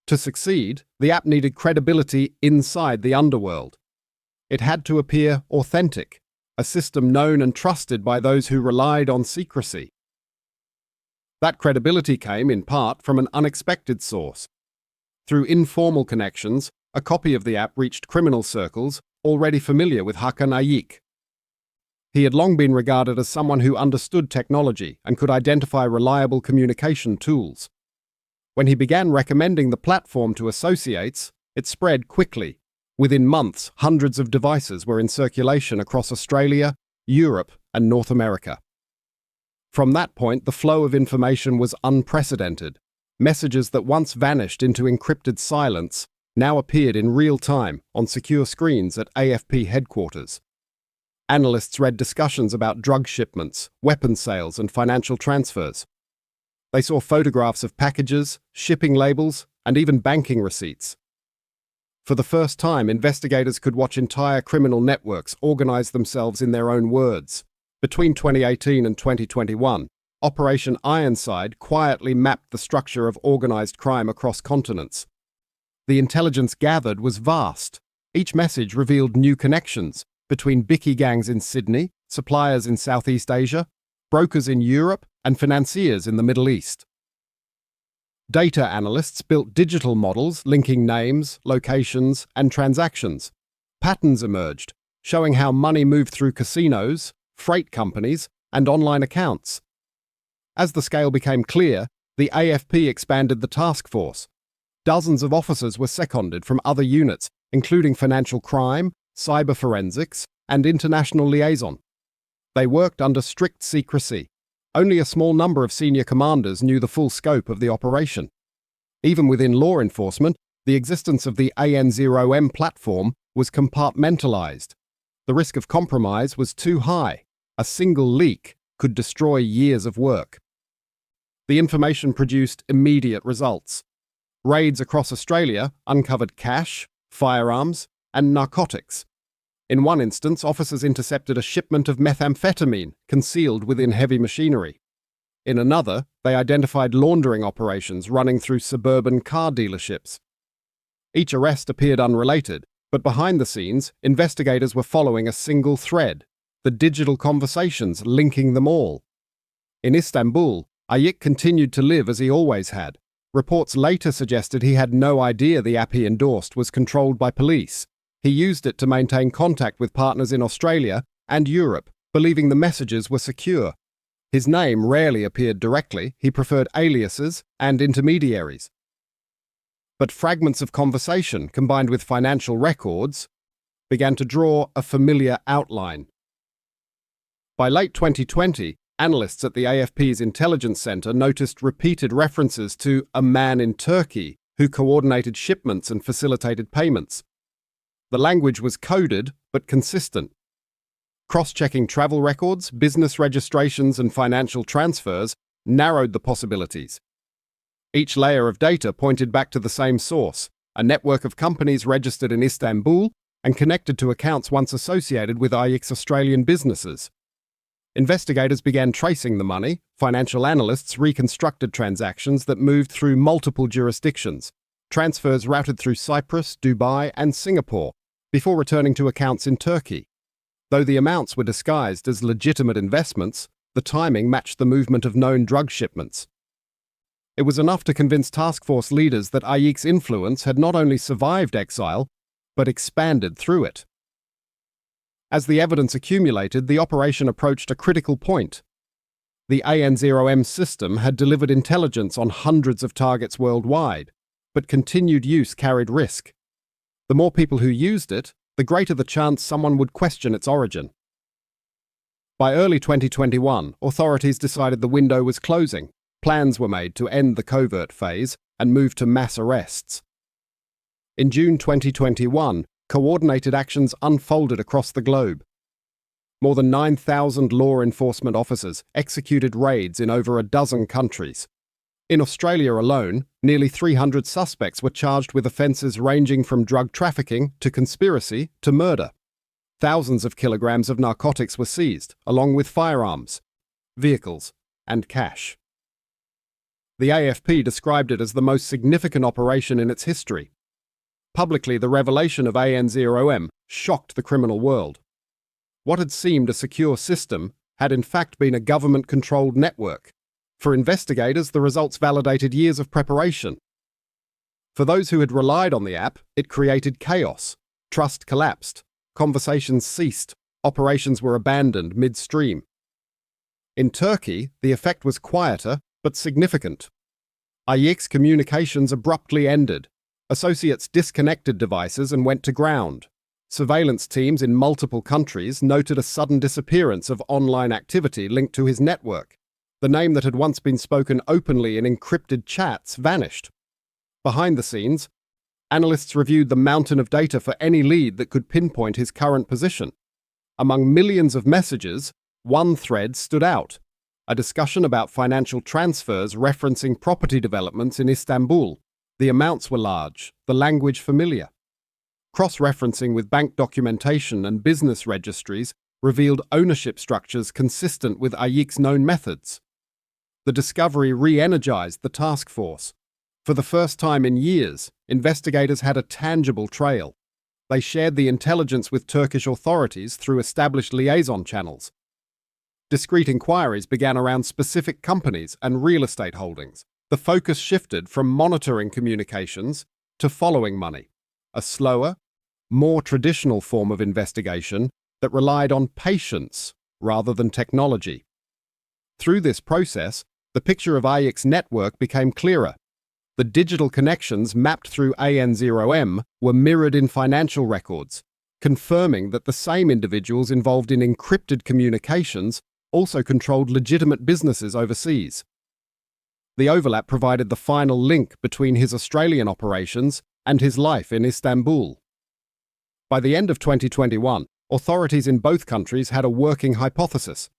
[SPEAKER 1] To succeed, the app needed credibility inside the underworld. It had to appear authentic, a system known and trusted by those who relied on secrecy. That credibility came, in part, from an unexpected source. Through informal connections, a copy of the app reached criminal circles already familiar with Hakan Ayık. He had long been regarded as someone who understood technology and could identify reliable communication tools. When he began recommending the platform to associates, it spread quickly. Within months, hundreds of devices were in circulation across Australia, Europe, and North America. From that point, the flow of information was unprecedented. Messages that once vanished into encrypted silence now appeared in real time on secure screens at AFP headquarters. Analysts read discussions about drug shipments, weapons sales, and financial transfers. They saw photographs of packages, shipping labels, and even banking receipts. For the first time, investigators could watch entire criminal networks organize themselves in their own words. Between 2018 and 2021, Operation Ironside quietly mapped the structure of organized crime across continents. The intelligence gathered was vast. Each message revealed new connections between bikie gangs in Sydney, suppliers in Southeast Asia, brokers in Europe, and financiers in the Middle East. Data analysts built digital models linking names, locations, and transactions. Patterns emerged, showing how money moved through casinos, freight companies, and online accounts. As the scale became clear, the AFP expanded the task force. Dozens of officers were seconded from other units, including financial crime, cyber forensics, and international liaison. They worked under strict secrecy. Only a small number of senior commanders knew the full scope of the operation. Even within law enforcement, the existence of the AN0M platform was compartmentalized. The risk of compromise was too high. A single leak could destroy years of work. The information produced immediate results. Raids across Australia uncovered cash, firearms, and narcotics. In one instance, officers intercepted a shipment of methamphetamine concealed within heavy machinery. In another, they identified laundering operations running through suburban car dealerships. Each arrest appeared unrelated, but behind the scenes, investigators were following a single thread: the digital conversations linking them all. In Istanbul, Ayık continued to live as he always had. Reports later suggested he had no idea the app he endorsed was controlled by police. He used it to maintain contact with partners in Australia and Europe, believing the messages were secure. His name rarely appeared directly, he preferred aliases and intermediaries. But fragments of conversation, combined with financial records, began to draw a familiar outline. By late 2020, analysts at the AFP's Intelligence Center noticed repeated references to a man in Turkey who coordinated shipments and facilitated payments. The language was coded but consistent. Cross-checking travel records, business registrations, and financial transfers narrowed the possibilities. Each layer of data pointed back to the same source, a network of companies registered in Istanbul and connected to accounts once associated with Ayık's Australian businesses. Investigators began tracing the money. Financial analysts reconstructed transactions that moved through multiple jurisdictions, transfers routed through Cyprus, Dubai, and Singapore, before returning to accounts in Turkey. Though the amounts were disguised as legitimate investments, the timing matched the movement of known drug shipments. It was enough to convince task force leaders that Ayık's influence had not only survived exile, but expanded through it. As the evidence accumulated, the operation approached a critical point. The AN0M system had delivered intelligence on hundreds of targets worldwide, but continued use carried risk. The more people who used it, the greater the chance someone would question its origin. By early 2021, authorities decided the window was closing. Plans were made to end the covert phase and move to mass arrests. In June 2021, coordinated actions unfolded across the globe. More than 9,000 law enforcement officers executed raids in over a dozen countries. In Australia alone, nearly 300 suspects were charged with offences ranging from drug trafficking to conspiracy to murder. Thousands of kilograms of narcotics were seized, along with firearms, vehicles, and cash. The AFP described it as the most significant operation in its history. Publicly, the revelation of AN0M shocked the criminal world. What had seemed a secure system had in fact been a government-controlled network. For investigators, the results validated years of preparation. For those who had relied on the app, it created chaos. Trust collapsed. Conversations ceased. Operations were abandoned midstream. In Turkey, the effect was quieter but significant. Ayık's communications abruptly ended. Associates disconnected devices and went to ground. Surveillance teams in multiple countries noted a sudden disappearance of online activity linked to his network. The name that had once been spoken openly in encrypted chats vanished. Behind the scenes, analysts reviewed the mountain of data for any lead that could pinpoint his current position. Among millions of messages, one thread stood out: a discussion about financial transfers referencing property developments in Istanbul. The amounts were large, the language familiar. Cross-referencing with bank documentation and business registries revealed ownership structures consistent with Ayık's known methods. The discovery re-energized the task force. For the first time in years, investigators had a tangible trail. They shared the intelligence with Turkish authorities through established liaison channels. Discreet inquiries began around specific companies and real estate holdings. The focus shifted from monitoring communications to following money, a slower, more traditional form of investigation that relied on patience rather than technology. Through this process, the picture of Ayık's network became clearer. The digital connections mapped through AN0M were mirrored in financial records, confirming that the same individuals involved in encrypted communications also controlled legitimate businesses overseas. The overlap provided the final link between his Australian operations and his life in Istanbul. By the end of 2021, authorities in both countries had a working hypothesis.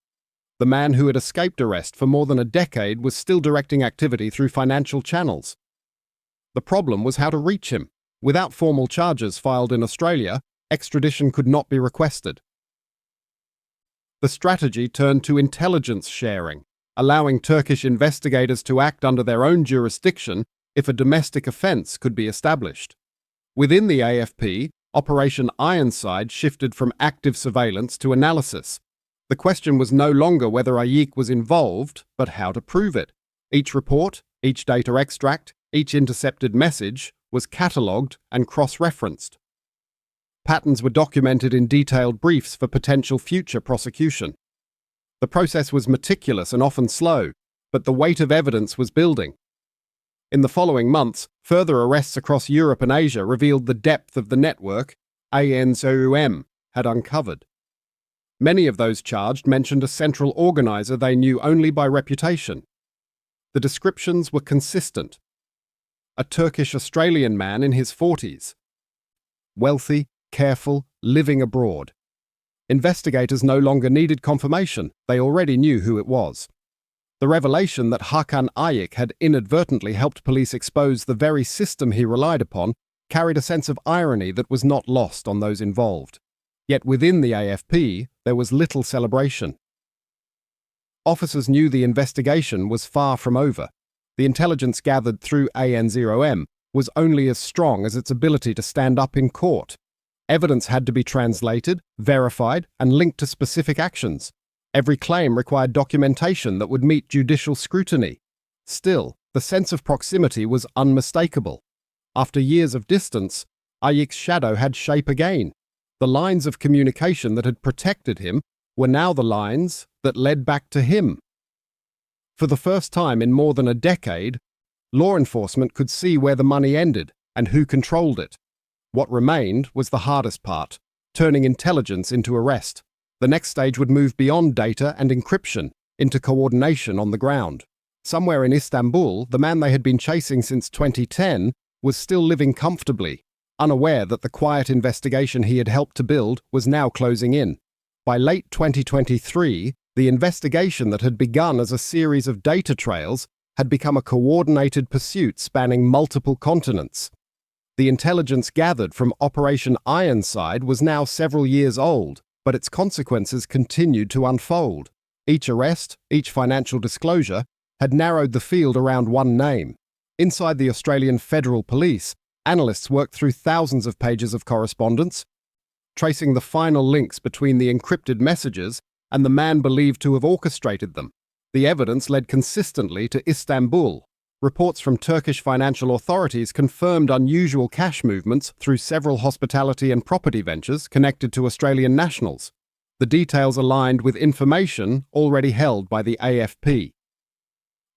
[SPEAKER 1] The man who had escaped arrest for more than a decade was still directing activity through financial channels. The problem was how to reach him. Without formal charges filed in Australia, extradition could not be requested. The strategy turned to intelligence sharing, allowing Turkish investigators to act under their own jurisdiction if a domestic offence could be established. Within the AFP, Operation Ironside shifted from active surveillance to analysis. The question was no longer whether Ayık was involved, but how to prove it. Each report, each data extract, each intercepted message was catalogued and cross-referenced. Patterns were documented in detailed briefs for potential future prosecution. The process was meticulous and often slow, but the weight of evidence was building. In the following months, further arrests across Europe and Asia revealed the depth of the network ANSOM had uncovered. Many of those charged mentioned a central organizer they knew only by reputation. The descriptions were consistent. A Turkish-Australian man in his 40s. Wealthy, careful, living abroad. Investigators no longer needed confirmation, they already knew who it was. The revelation that Hakan Ayık had inadvertently helped police expose the very system he relied upon carried a sense of irony that was not lost on those involved. Yet within the AFP, there was little celebration. Officers knew the investigation was far from over. The intelligence gathered through ANSOM was only as strong as its ability to stand up in court. Evidence had to be translated, verified, and linked to specific actions. Every claim required documentation that would meet judicial scrutiny. Still, the sense of proximity was unmistakable. After years of distance, Ayık's shadow had shape again. The lines of communication that had protected him were now the lines that led back to him. For the first time in more than a decade, law enforcement could see where the money ended and who controlled it. What remained was the hardest part, turning intelligence into arrest. The next stage would move beyond data and encryption into coordination on the ground. Somewhere in Istanbul, the man they had been chasing since 2010 was still living comfortably, unaware that the quiet investigation he had helped to build was now closing in. By late 2023, the investigation that had begun as a series of data trails had become a coordinated pursuit spanning multiple continents. The intelligence gathered from Operation Ironside was now several years old, but its consequences continued to unfold. Each arrest, each financial disclosure, had narrowed the field around one name. Inside the Australian Federal Police, analysts worked through thousands of pages of correspondence, tracing the final links between the encrypted messages and the man believed to have orchestrated them. The evidence led consistently to Istanbul. Reports from Turkish financial authorities confirmed unusual cash movements through several hospitality and property ventures connected to Australian nationals. The details aligned with information already held by the AFP.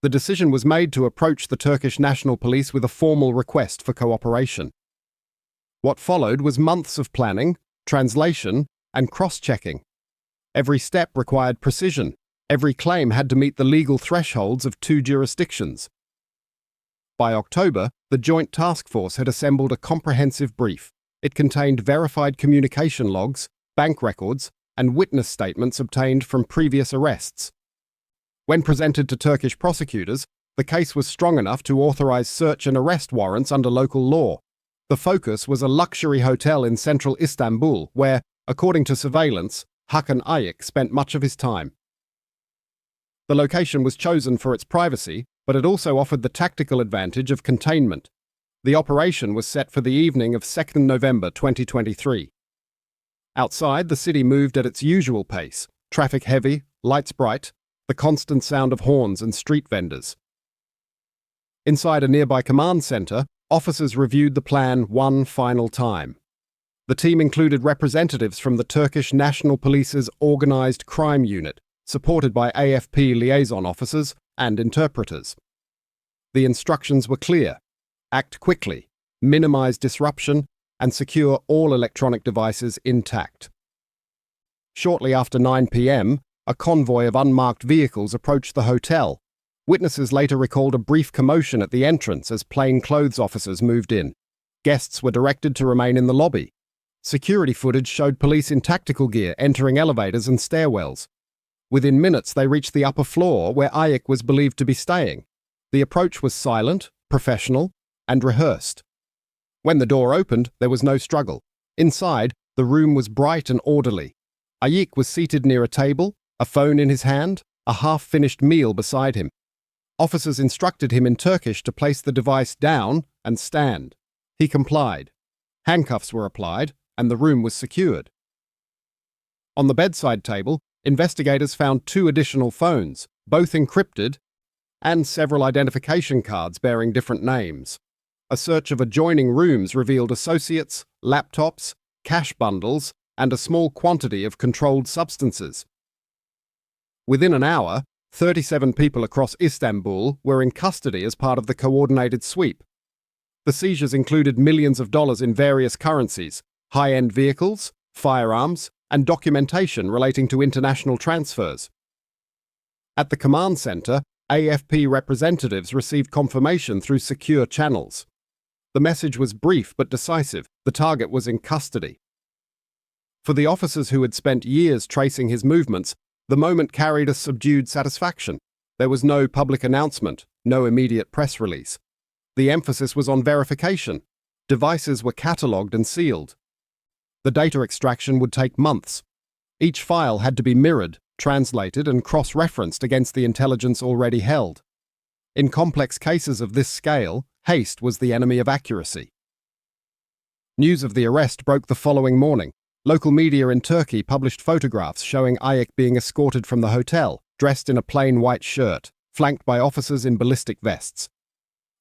[SPEAKER 1] The decision was made to approach the Turkish National Police with a formal request for cooperation. What followed was months of planning, translation, and cross-checking. Every step required precision. Every claim had to meet the legal thresholds of 2 jurisdictions. By October, the Joint Task Force had assembled a comprehensive brief. It contained verified communication logs, bank records, and witness statements obtained from previous arrests. When presented to Turkish prosecutors, the case was strong enough to authorize search and arrest warrants under local law. The focus was a luxury hotel in central Istanbul where, according to surveillance, Hakan Ayık spent much of his time. The location was chosen for its privacy, but it also offered the tactical advantage of containment. The operation was set for the evening of 2nd November 2023. Outside, the city moved at its usual pace, traffic heavy, lights bright, the constant sound of horns and street vendors. Inside a nearby command center, officers reviewed the plan one final time. The team included representatives from the Turkish National Police's Organised Crime Unit, supported by AFP liaison officers and interpreters. The instructions were clear: act quickly, minimize disruption, and secure all electronic devices intact. Shortly after 9 p.m., a convoy of unmarked vehicles approached the hotel. Witnesses later recalled a brief commotion at the entrance as plainclothes officers moved in. Guests were directed to remain in the lobby. Security footage showed police in tactical gear entering elevators and stairwells. Within minutes, they reached the upper floor where Ayık was believed to be staying. The approach was silent, professional, and rehearsed. When the door opened, there was no struggle. Inside, the room was bright and orderly. Ayık was seated near a table, a phone in his hand, a half-finished meal beside him. Officers instructed him in Turkish to place the device down and stand. He complied. Handcuffs were applied, and the room was secured. On the bedside table, investigators found 2 additional phones, both encrypted, and several identification cards bearing different names. A search of adjoining rooms revealed associates, laptops, cash bundles, and a small quantity of controlled substances. Within an hour, 37 people across Istanbul were in custody as part of the coordinated sweep. The seizures included millions of dollars in various currencies, high-end vehicles, firearms, and documentation relating to international transfers. At the command center, AFP representatives received confirmation through secure channels. The message was brief but decisive. The target was in custody. For the officers who had spent years tracing his movements, the moment carried a subdued satisfaction. There was no public announcement, no immediate press release. The emphasis was on verification. Devices were catalogued and sealed. The data extraction would take months. Each file had to be mirrored, translated, and cross-referenced against the intelligence already held. In complex cases of this scale, haste was the enemy of accuracy. News of the arrest broke the following morning. Local media in Turkey published photographs showing Ayık being escorted from the hotel, dressed in a plain white shirt, flanked by officers in ballistic vests.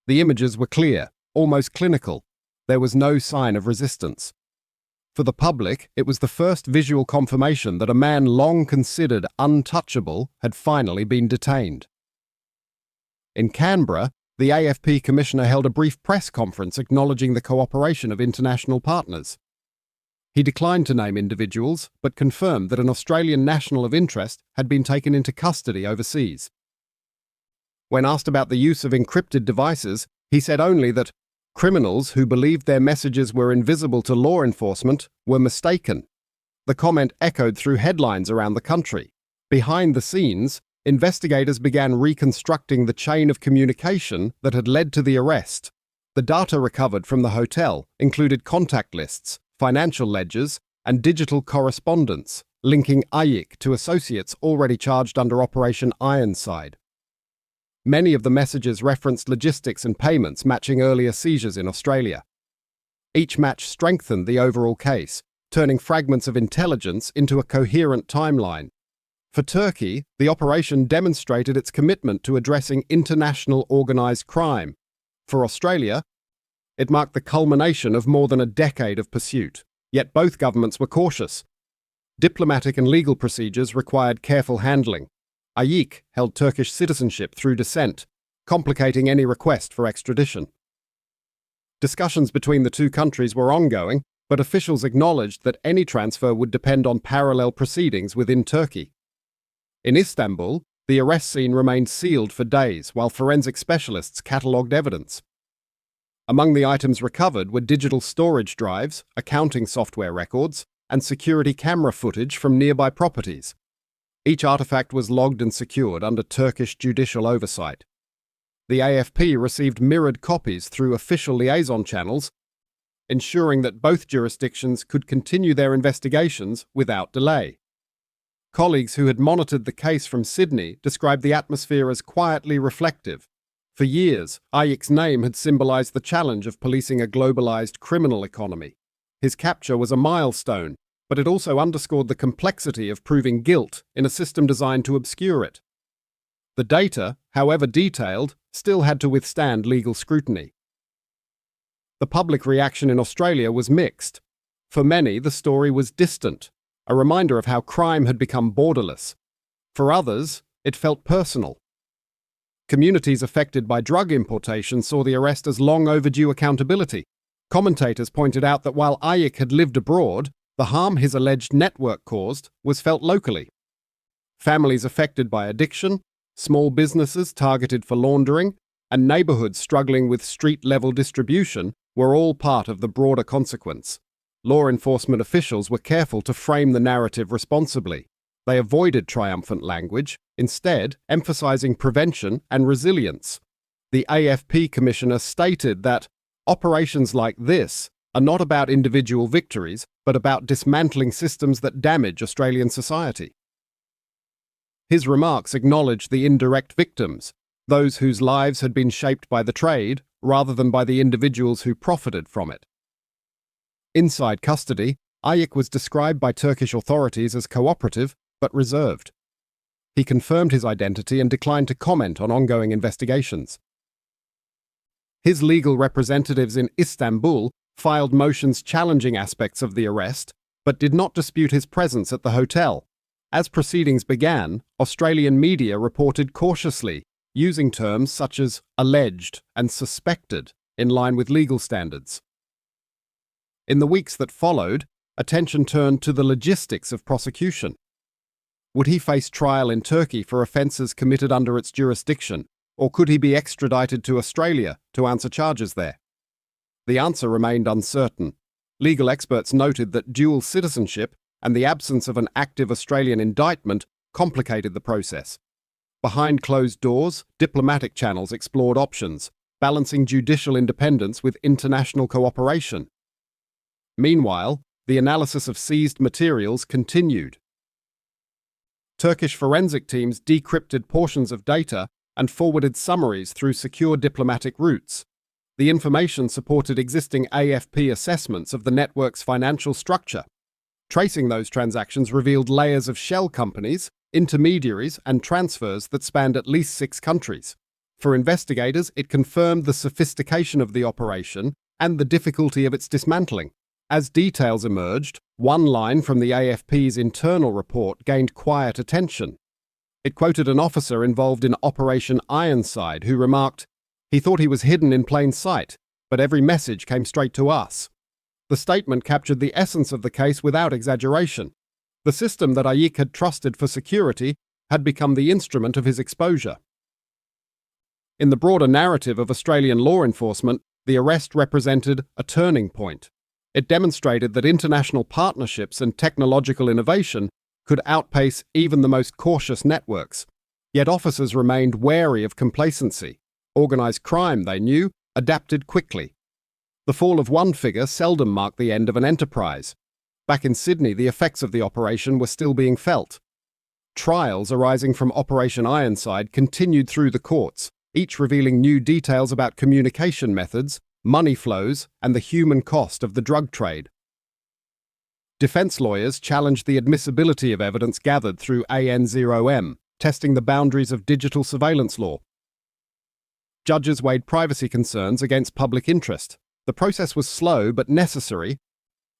[SPEAKER 1] The images were clear, almost clinical. There was no sign of resistance. For the public, it was the first visual confirmation that a man long considered untouchable had finally been detained. In Canberra, the AFP commissioner held a brief press conference acknowledging the cooperation of international partners. He declined to name individuals, but confirmed that an Australian national of interest had been taken into custody overseas. When asked about the use of encrypted devices, he said only that criminals who believed their messages were invisible to law enforcement were mistaken. The comment echoed through headlines around the country. Behind the scenes, investigators began reconstructing the chain of communication that had led to the arrest. The data recovered from the hotel included contact lists, financial ledgers, and digital correspondence, linking Ayık to associates already charged under Operation Ironside. Many of the messages referenced logistics and payments matching earlier seizures in Australia. Each match strengthened the overall case, turning fragments of intelligence into a coherent timeline. For Turkey, the operation demonstrated its commitment to addressing international organised crime. For Australia, it marked the culmination of more than a decade of pursuit. Yet both governments were cautious. Diplomatic and legal procedures required careful handling. Ayık held Turkish citizenship through descent, complicating any request for extradition. Discussions between the two countries were ongoing, but officials acknowledged that any transfer would depend on parallel proceedings within Turkey. In Istanbul, the arrest scene remained sealed for days while forensic specialists catalogued evidence. Among the items recovered were digital storage drives, accounting software records, and security camera footage from nearby properties. Each artifact was logged and secured under Turkish judicial oversight. The AFP received mirrored copies through official liaison channels, ensuring that both jurisdictions could continue their investigations without delay. Colleagues who had monitored the case from Sydney described the atmosphere as quietly reflective. For years, Ayık's name had symbolized the challenge of policing a globalized criminal economy. His capture was a milestone, but it also underscored the complexity of proving guilt in a system designed to obscure it. The data, however detailed, still had to withstand legal scrutiny. The public reaction in Australia was mixed. For many, the story was distant, a reminder of how crime had become borderless. For others, it felt personal. Communities affected by drug importation saw the arrest as long overdue accountability. Commentators pointed out that while Ayık had lived abroad, the harm his alleged network caused was felt locally. Families affected by addiction, small businesses targeted for laundering, and neighbourhoods struggling with street-level distribution were all part of the broader consequence. Law enforcement officials were careful to frame the narrative responsibly. They avoided triumphant language, instead emphasizing prevention and resilience. The AFP commissioner stated that operations like this are not about individual victories, but about dismantling systems that damage Australian society. His remarks acknowledged the indirect victims, those whose lives had been shaped by the trade rather than by the individuals who profited from it. Inside custody, Ayık was described by Turkish authorities as cooperative but reserved. He confirmed his identity and declined to comment on ongoing investigations. His legal representatives in Istanbul filed motions challenging aspects of the arrest, but did not dispute his presence at the hotel. As proceedings began, Australian media reported cautiously, using terms such as alleged and suspected in line with legal standards. In the weeks that followed, attention turned to the logistics of prosecution. Would he face trial in Turkey for offences committed under its jurisdiction, or could he be extradited to Australia to answer charges there? The answer remained uncertain. Legal experts noted that dual citizenship and the absence of an active Australian indictment complicated the process. Behind closed doors, diplomatic channels explored options, balancing judicial independence with international cooperation. Meanwhile, the analysis of seized materials continued. Turkish forensic teams decrypted portions of data and forwarded summaries through secure diplomatic routes. The information supported existing AFP assessments of the network's financial structure. Tracing those transactions revealed layers of shell companies, intermediaries, and transfers that spanned at least 6 countries. For investigators, it confirmed the sophistication of the operation and the difficulty of its dismantling. As details emerged, one line from the AFP's internal report gained quiet attention. It quoted an officer involved in Operation Ironside who remarked, "He thought he was hidden in plain sight, but every message came straight to us." The statement captured the essence of the case without exaggeration. The system that Ayık had trusted for security had become the instrument of his exposure. In the broader narrative of Australian law enforcement, the arrest represented a turning point. It demonstrated that international partnerships and technological innovation could outpace even the most cautious networks. Yet officers remained wary of complacency. Organised crime, they knew, adapted quickly. The fall of one figure seldom marked the end of an enterprise. Back in Sydney, the effects of the operation were still being felt. Trials arising from Operation Ironside continued through the courts, each revealing new details about communication methods, money flows, and the human cost of the drug trade. Defence lawyers challenged the admissibility of evidence gathered through AN0M, testing the boundaries of digital surveillance law. Judges weighed privacy concerns against public interest. The process was slow but necessary,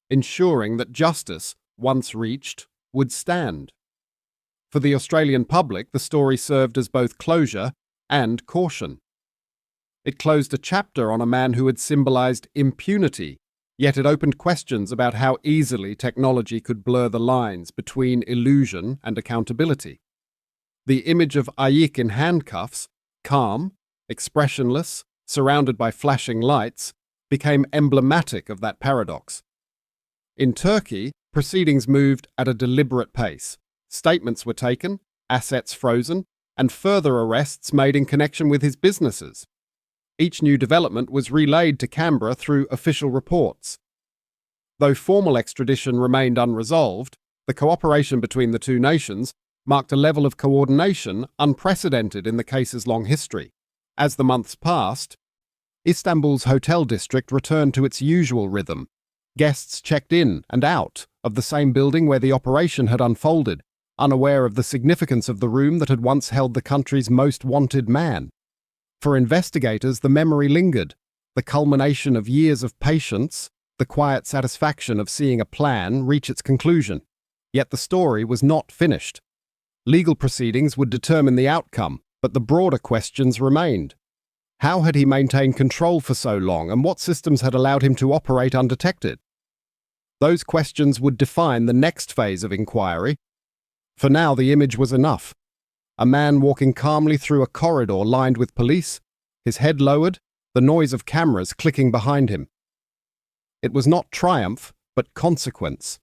[SPEAKER 1] ensuring that justice, once reached, would stand. For the Australian public, the story served as both closure and caution. It closed a chapter on a man who had symbolised impunity, yet it opened questions about how easily technology could blur the lines between illusion and accountability. The image of Ayık in handcuffs, calm, expressionless, surrounded by flashing lights, became emblematic of that paradox. In Turkey, proceedings moved at a deliberate pace. Statements were taken, assets frozen, and further arrests made in connection with his businesses. Each new development was relayed to Canberra through official reports. Though formal extradition remained unresolved, the cooperation between the two nations marked a level of coordination unprecedented in the case's long history. As the months passed, Istanbul's hotel district returned to its usual rhythm. Guests checked in and out of the same building where the operation had unfolded, unaware of the significance of the room that had once held the country's most wanted man. For investigators, the memory lingered, the culmination of years of patience, the quiet satisfaction of seeing a plan reach its conclusion. Yet the story was not finished. Legal proceedings would determine the outcome, but the broader questions remained. How had he maintained control for so long, and what systems had allowed him to operate undetected? Those questions would define the next phase of inquiry. For now, the image was enough. A man walking calmly through a corridor lined with police, his head lowered, the noise of cameras clicking behind him. It was not triumph, but consequence.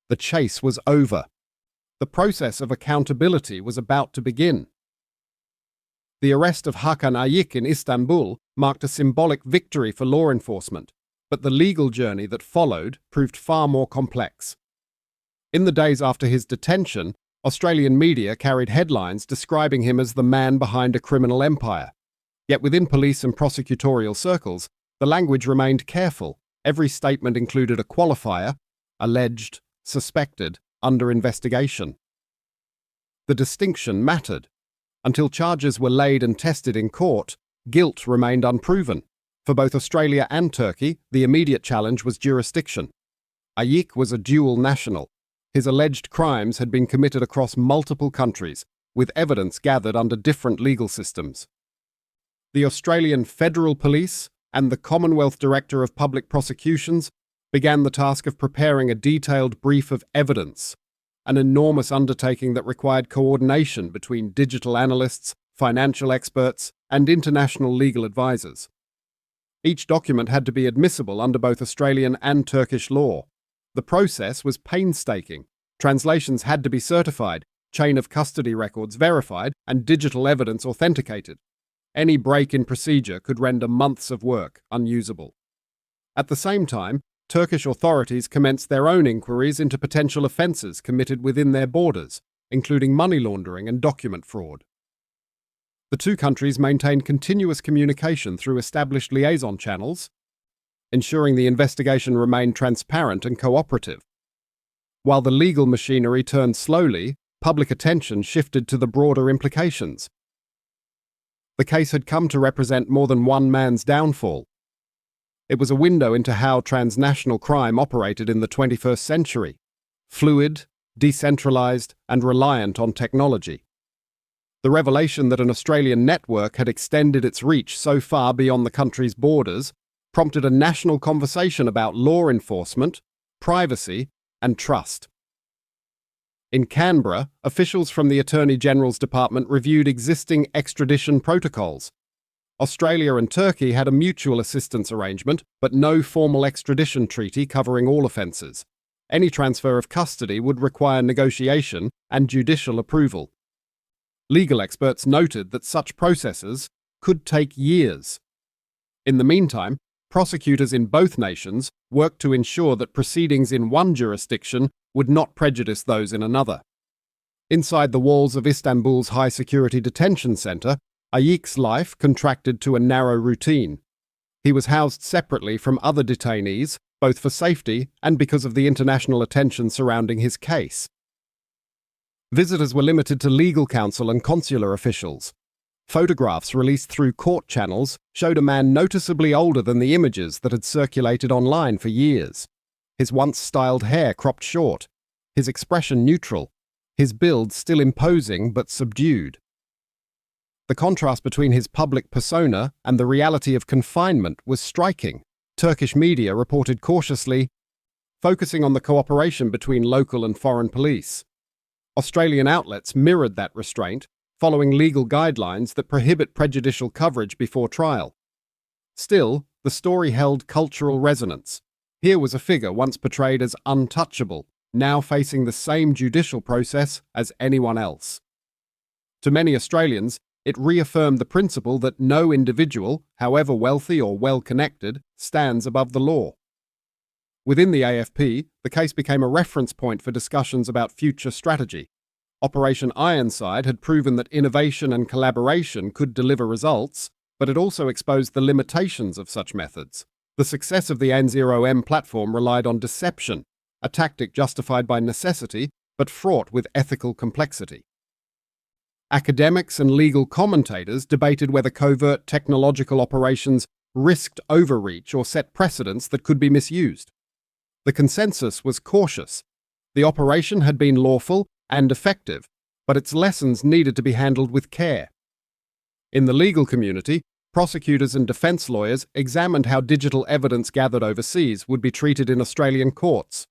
[SPEAKER 1] The chase was over. The process of accountability was about to begin. The arrest of Hakan Ayık in Istanbul marked a symbolic victory for law enforcement, but the legal journey that followed proved far more complex. In the days after his detention, Australian media carried headlines describing him as the man behind a criminal empire. Yet within police and prosecutorial circles, the language remained careful. Every statement included a qualifier: alleged, suspected, under investigation. The distinction mattered. Until charges were laid and tested in court, guilt remained unproven. For both Australia and Turkey, the immediate challenge was jurisdiction. Ayık was a dual national. His alleged crimes had been committed across multiple countries, with evidence gathered under different legal systems. The Australian Federal Police and the Commonwealth Director of Public Prosecutions began the task of preparing a detailed brief of evidence, an enormous undertaking that required coordination between digital analysts, financial experts, and international legal advisors. Each document had to be admissible under both Australian and Turkish law. The process was painstaking. Translations had to be certified, chain of custody records verified, and digital evidence authenticated. Any break in procedure could render months of work unusable. At the same time, Turkish authorities commenced their own inquiries into potential offences committed within their borders, including money laundering and document fraud. The two countries maintained continuous communication through established liaison channels, ensuring the investigation remained transparent and cooperative. While the legal machinery turned slowly, public attention shifted to the broader implications. The case had come to represent more than one man's downfall. It was a window into how transnational crime operated in the 21st century, fluid, decentralised, and reliant on technology. The revelation that an Australian network had extended its reach so far beyond the country's borders prompted a national conversation about law enforcement, privacy, and trust. In Canberra, officials from the Attorney General's Department reviewed existing extradition protocols. Australia and Turkey had a mutual assistance arrangement, but no formal extradition treaty covering all offences. Any transfer of custody would require negotiation and judicial approval. Legal experts noted that such processes could take years. In the meantime, prosecutors in both nations worked to ensure that proceedings in one jurisdiction would not prejudice those in another. Inside the walls of Istanbul's high-security detention centre, Ayık's life contracted to a narrow routine. He was housed separately from other detainees, both for safety and because of the international attention surrounding his case. Visitors were limited to legal counsel and consular officials. Photographs released through court channels showed a man noticeably older than the images that had circulated online for years. His once styled hair cropped short, his expression neutral, his build still imposing but subdued. The contrast between his public persona and the reality of confinement was striking. Turkish media reported cautiously, focusing on the cooperation between local and foreign police. Australian outlets mirrored that restraint, following legal guidelines that prohibit prejudicial coverage before trial. Still, the story held cultural resonance. Here was a figure once portrayed as untouchable, now facing the same judicial process as anyone else. To many Australians, it reaffirmed the principle that no individual, however wealthy or well-connected, stands above the law. Within the AFP, the case became a reference point for discussions about future strategy. Operation Ironside had proven that innovation and collaboration could deliver results, but it also exposed the limitations of such methods. The success of the N0M platform relied on deception, a tactic justified by necessity but fraught with ethical complexity. Academics and legal commentators debated whether covert technological operations risked overreach or set precedents that could be misused. The consensus was cautious. The operation had been lawful and effective, but its lessons needed to be handled with care. In the legal community, prosecutors and defence lawyers examined how digital evidence gathered overseas would be treated in Australian courts.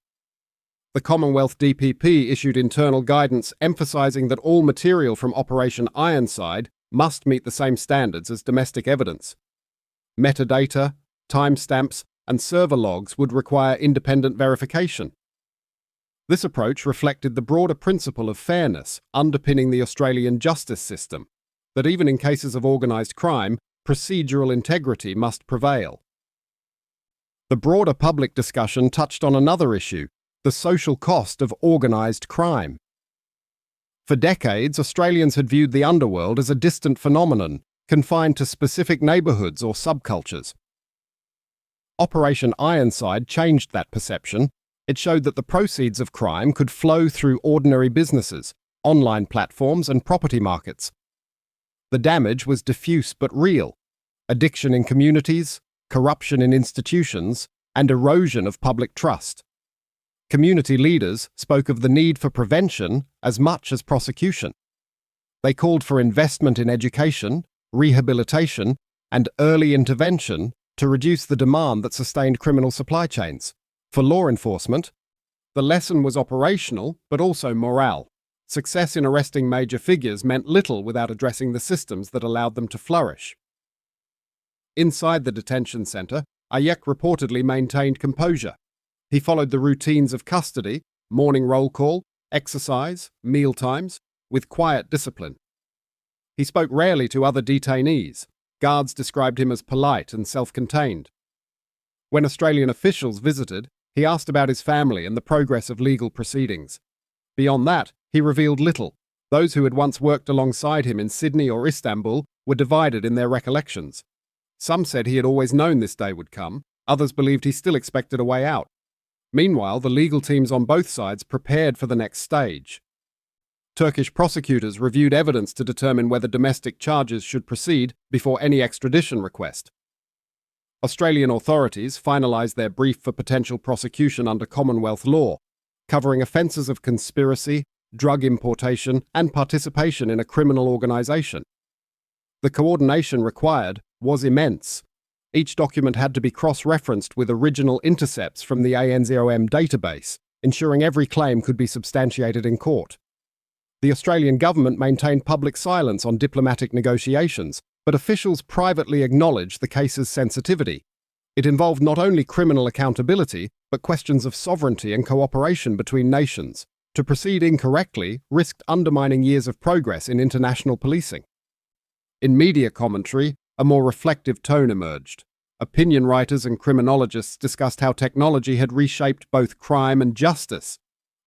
[SPEAKER 1] The Commonwealth DPP issued internal guidance emphasising that all material from Operation Ironside must meet the same standards as domestic evidence. Metadata, timestamps, and server logs would require independent verification. This approach reflected the broader principle of fairness underpinning the Australian justice system, that even in cases of organised crime, procedural integrity must prevail. The broader public discussion touched on another issue: the social cost of organised crime. For decades, Australians had viewed the underworld as a distant phenomenon, confined to specific neighbourhoods or subcultures. Operation Ironside changed that perception. It showed that the proceeds of crime could flow through ordinary businesses, online platforms, and property markets. The damage was diffuse but real: addiction in communities, corruption in institutions, and erosion of public trust. Community leaders spoke of the need for prevention as much as prosecution. They called for investment in education, rehabilitation, and early intervention to reduce the demand that sustained criminal supply chains. For law enforcement, the lesson was operational but also morale. Success in arresting major figures meant little without addressing the systems that allowed them to flourish. Inside the detention center, Ayık reportedly maintained composure. He followed the routines of custody, morning roll call, exercise, meal times, with quiet discipline. He spoke rarely to other detainees. Guards described him as polite and self-contained. When Australian officials visited, he asked about his family and the progress of legal proceedings. Beyond that, he revealed little. Those who had once worked alongside him in Sydney or Istanbul were divided in their recollections. Some said he had always known this day would come, others believed he still expected a way out. Meanwhile, the legal teams on both sides prepared for the next stage. Turkish prosecutors reviewed evidence to determine whether domestic charges should proceed before any extradition request. Australian authorities finalised their brief for potential prosecution under Commonwealth law, covering offences of conspiracy, drug importation, and participation in a criminal organisation. The coordination required was immense. Each document had to be cross-referenced with original intercepts from the ANZOM database, ensuring every claim could be substantiated in court. The Australian government maintained public silence on diplomatic negotiations, but officials privately acknowledged the case's sensitivity. It involved not only criminal accountability, but questions of sovereignty and cooperation between nations. To proceed incorrectly risked undermining years of progress in international policing. In media commentary, a more reflective tone emerged. Opinion writers and criminologists discussed how technology had reshaped both crime and justice.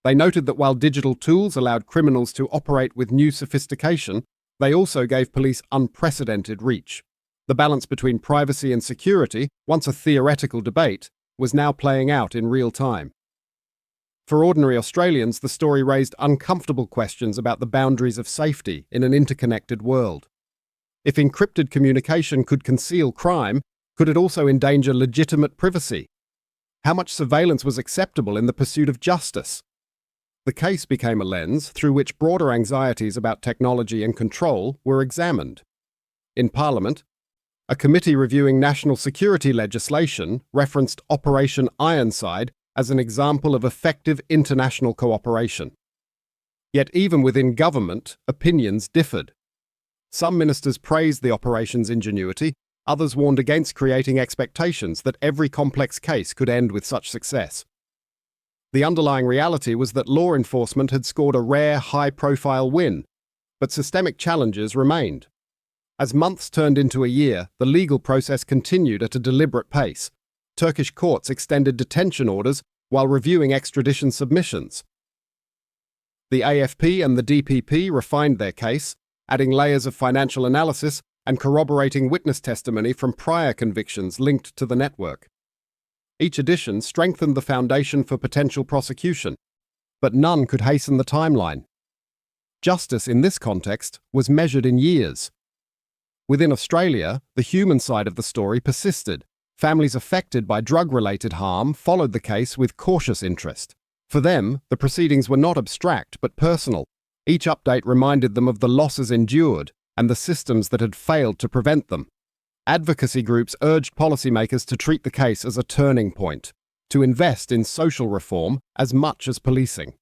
[SPEAKER 1] They noted that while digital tools allowed criminals to operate with new sophistication, they also gave police unprecedented reach. The balance between privacy and security, once a theoretical debate, was now playing out in real time. For ordinary Australians, the story raised uncomfortable questions about the boundaries of safety in an interconnected world. If encrypted communication could conceal crime, could it also endanger legitimate privacy? How much surveillance was acceptable in the pursuit of justice? The case became a lens through which broader anxieties about technology and control were examined. In Parliament, a committee reviewing national security legislation referenced Operation Ironside as an example of effective international cooperation. Yet even within government, opinions differed. Some ministers praised the operation's ingenuity, others warned against creating expectations that every complex case could end with such success. The underlying reality was that law enforcement had scored a rare, high-profile win, but systemic challenges remained. As months turned into a year, the legal process continued at a deliberate pace. Turkish courts extended detention orders while reviewing extradition submissions. The AFP and the DPP refined their case, adding layers of financial analysis and corroborating witness testimony from prior convictions linked to the network. Each edition strengthened the foundation for potential prosecution, but none could hasten the timeline. Justice in this context was measured in years. Within Australia, the human side of the story persisted. Families affected by drug-related harm followed the case with cautious interest. For them, the proceedings were not abstract but personal. Each update reminded them of the losses endured and the systems that had failed to prevent them. Advocacy groups urged policymakers to treat the case as a turning point, to invest in social reform as much as policing.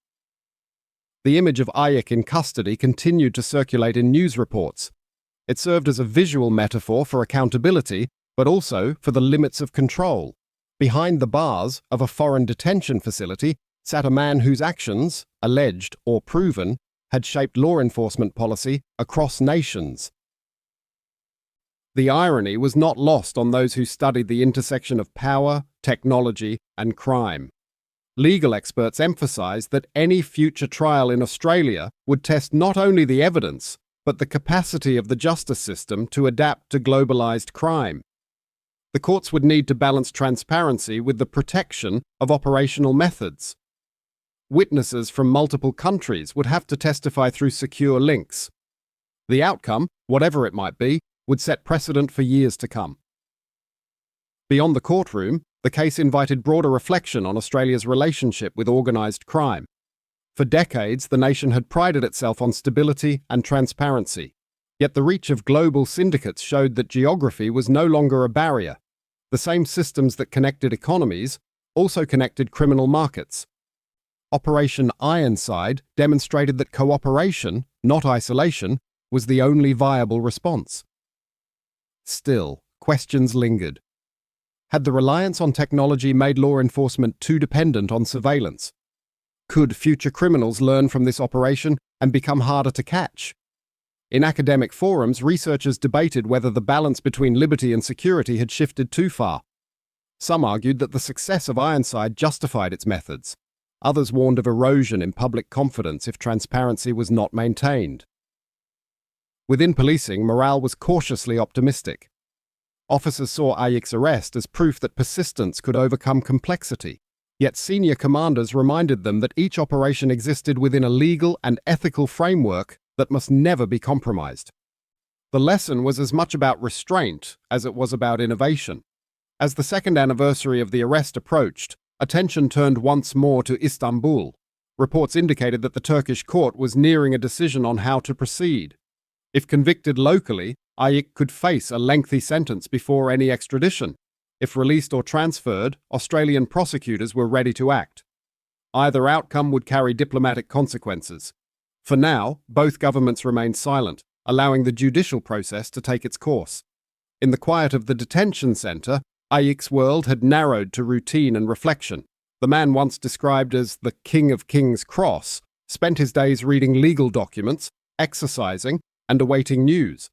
[SPEAKER 1] The image of Ayık in custody continued to circulate in news reports. It served as a visual metaphor for accountability, but also for the limits of control. Behind the bars of a foreign detention facility sat a man whose actions, alleged or proven, had shaped law enforcement policy across nations. The irony was not lost on those who studied the intersection of power, technology, and crime. Legal experts emphasised that any future trial in Australia would test not only the evidence, but the capacity of the justice system to adapt to globalised crime. The courts would need to balance transparency with the protection of operational methods. Witnesses from multiple countries would have to testify through secure links. The outcome, whatever it might be, would set precedent for years to come. Beyond the courtroom, the case invited broader reflection on Australia's relationship with organised crime. For decades, the nation had prided itself on stability and transparency. Yet the reach of global syndicates showed that geography was no longer a barrier. The same systems that connected economies also connected criminal markets. Operation Ironside demonstrated that cooperation, not isolation, was the only viable response. Still, questions lingered. Had the reliance on technology made law enforcement too dependent on surveillance? Could future criminals learn from this operation and become harder to catch? In academic forums, researchers debated whether the balance between liberty and security had shifted too far. Some argued that the success of Ironside justified its methods. Others warned of erosion in public confidence if transparency was not maintained. Within policing, morale was cautiously optimistic. Officers saw Ayık's arrest as proof that persistence could overcome complexity. Yet senior commanders reminded them that each operation existed within a legal and ethical framework that must never be compromised. The lesson was as much about restraint as it was about innovation. As the second anniversary of the arrest approached, attention turned once more to Istanbul. Reports indicated that the Turkish court was nearing a decision on how to proceed. If convicted locally, Ayık could face a lengthy sentence before any extradition. If released or transferred, Australian prosecutors were ready to act. Either outcome would carry diplomatic consequences. For now, both governments remained silent, allowing the judicial process to take its course. In the quiet of the detention centre, Ayık's world had narrowed to routine and reflection. The man once described as the King of King's Cross spent his days reading legal documents, exercising, and awaiting news.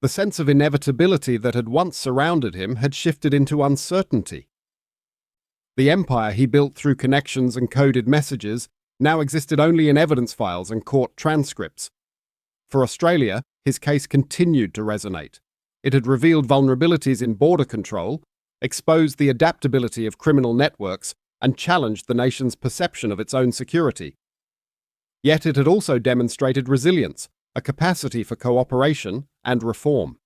[SPEAKER 1] The sense of inevitability that had once surrounded him had shifted into uncertainty. The empire he built through connections and coded messages now existed only in evidence files and court transcripts. For Australia, his case continued to resonate. It had revealed vulnerabilities in border control, exposed the adaptability of criminal networks, and challenged the nation's perception of its own security. Yet it had also demonstrated resilience, a capacity for cooperation and reform.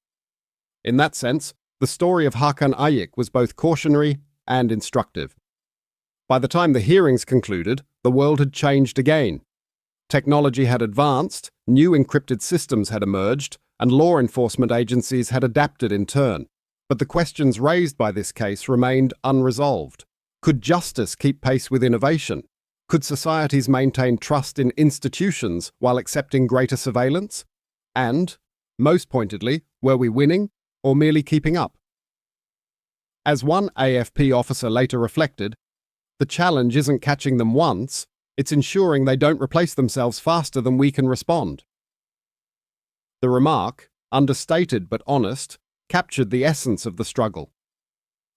[SPEAKER 1] In that sense, the story of Hakan Ayık was both cautionary and instructive. By the time the hearings concluded, the world had changed again. Technology had advanced, new encrypted systems had emerged, and law enforcement agencies had adapted in turn. But the questions raised by this case remained unresolved. Could justice keep pace with innovation? Could societies maintain trust in institutions while accepting greater surveillance? And, most pointedly, were we winning or merely keeping up? As one AFP officer later reflected, the challenge isn't catching them once, it's ensuring they don't replace themselves faster than we can respond. The remark, understated but honest, captured the essence of the struggle.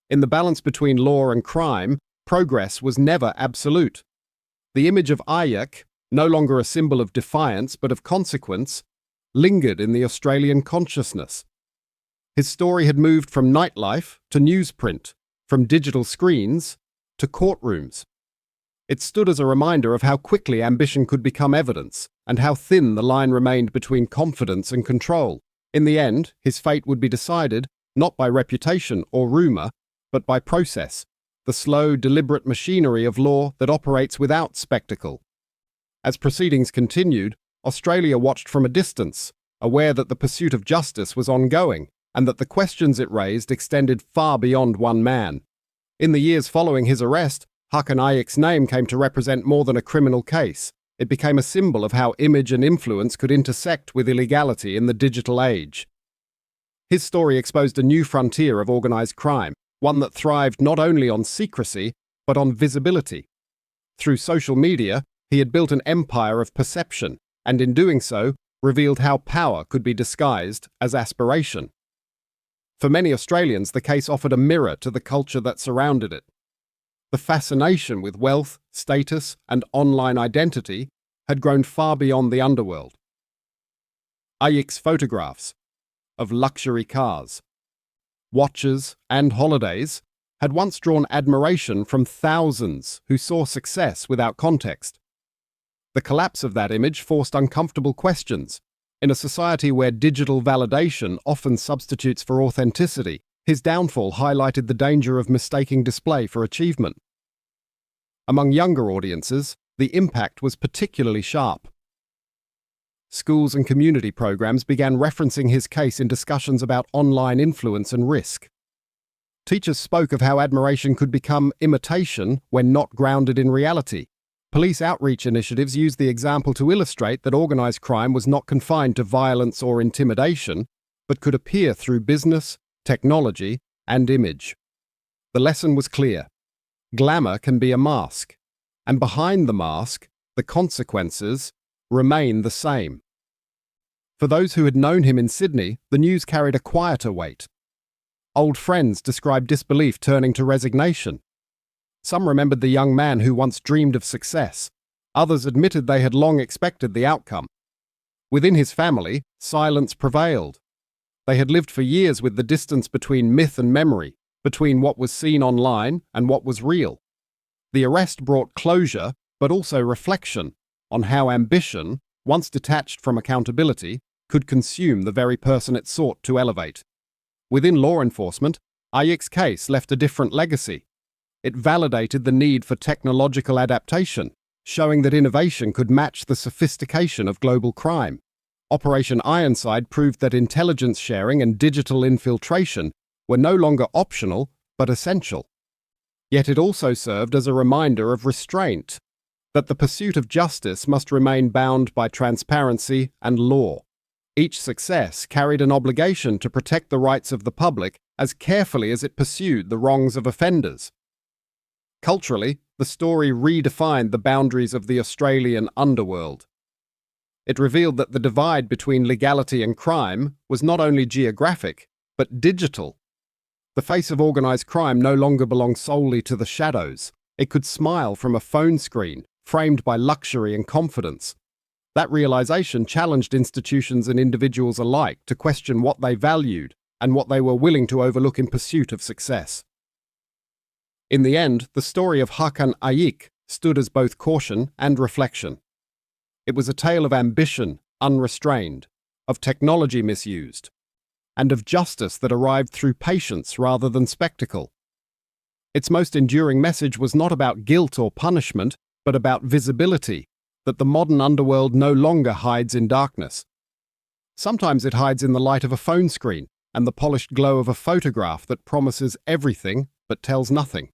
[SPEAKER 1] In the balance between law and crime, progress was never absolute. The image of Ayık, no longer a symbol of defiance but of consequence, lingered in the Australian consciousness. His story had moved from nightlife to newsprint, from digital screens to courtrooms. It stood as a reminder of how quickly ambition could become evidence, and how thin the line remained between confidence and control. In the end, his fate would be decided not by reputation or rumour, but by process, the slow, deliberate machinery of law that operates without spectacle. As proceedings continued, Australia watched from a distance, aware that the pursuit of justice was ongoing, and that the questions it raised extended far beyond one man. In the years following his arrest, Hakan Ayık's name came to represent more than a criminal case. It became a symbol of how image and influence could intersect with illegality in the digital age. His story exposed a new frontier of organised crime, one that thrived not only on secrecy, but on visibility. Through social media, he had built an empire of perception, and in doing so, revealed how power could be disguised as aspiration. For many Australians, the case offered a mirror to the culture that surrounded it. The fascination with wealth, status, and online identity had grown far beyond the underworld. Ayık's photographs of luxury cars, watches, and holidays had once drawn admiration from thousands who saw success without context. The collapse of that image forced uncomfortable questions. In a society where digital validation often substitutes for authenticity, His downfall highlighted the danger of mistaking display for achievement. Among younger audiences, the impact was particularly sharp. Schools and community programs began referencing his case in discussions about online influence and risk. Teachers spoke of how admiration could become imitation when not grounded in reality. Police outreach initiatives used the example to illustrate that organized crime was not confined to violence or intimidation, but could appear through business, technology, and image. The lesson was clear. Glamour can be a mask, and behind the mask, the consequences remain the same. For those who had known him in Sydney, the news carried a quieter weight. Old friends described disbelief turning to resignation. Some remembered the young man who once dreamed of success. Others admitted they had long expected the outcome. Within his family, silence prevailed. They had lived for years with the distance between myth and memory, between what was seen online and what was real. The arrest brought closure, but also reflection on how ambition, once detached from accountability, could consume the very person it sought to elevate. Within law enforcement, Ayık's case left a different legacy. It validated the need for technological adaptation, showing that innovation could match the sophistication of global crime. Operation Ironside proved that intelligence sharing and digital infiltration were no longer optional, but essential. Yet it also served as a reminder of restraint, that the pursuit of justice must remain bound by transparency and law. Each success carried an obligation to protect the rights of the public as carefully as it pursued the wrongs of offenders. Culturally, the story redefined the boundaries of the Australian underworld. It revealed that the divide between legality and crime was not only geographic, but digital. The face of organised crime no longer belonged solely to the shadows. It could smile from a phone screen, framed by luxury and confidence. That realization challenged institutions and individuals alike to question what they valued and what they were willing to overlook in pursuit of success. In the end, the story of Hakan Ayık stood as both caution and reflection. It was a tale of ambition unrestrained, of technology misused, and of justice that arrived through patience rather than spectacle. Its most enduring message was not about guilt or punishment, but about visibility, that the modern underworld no longer hides in darkness. Sometimes it hides in the light of a phone screen and the polished glow of a photograph that promises everything but tells nothing.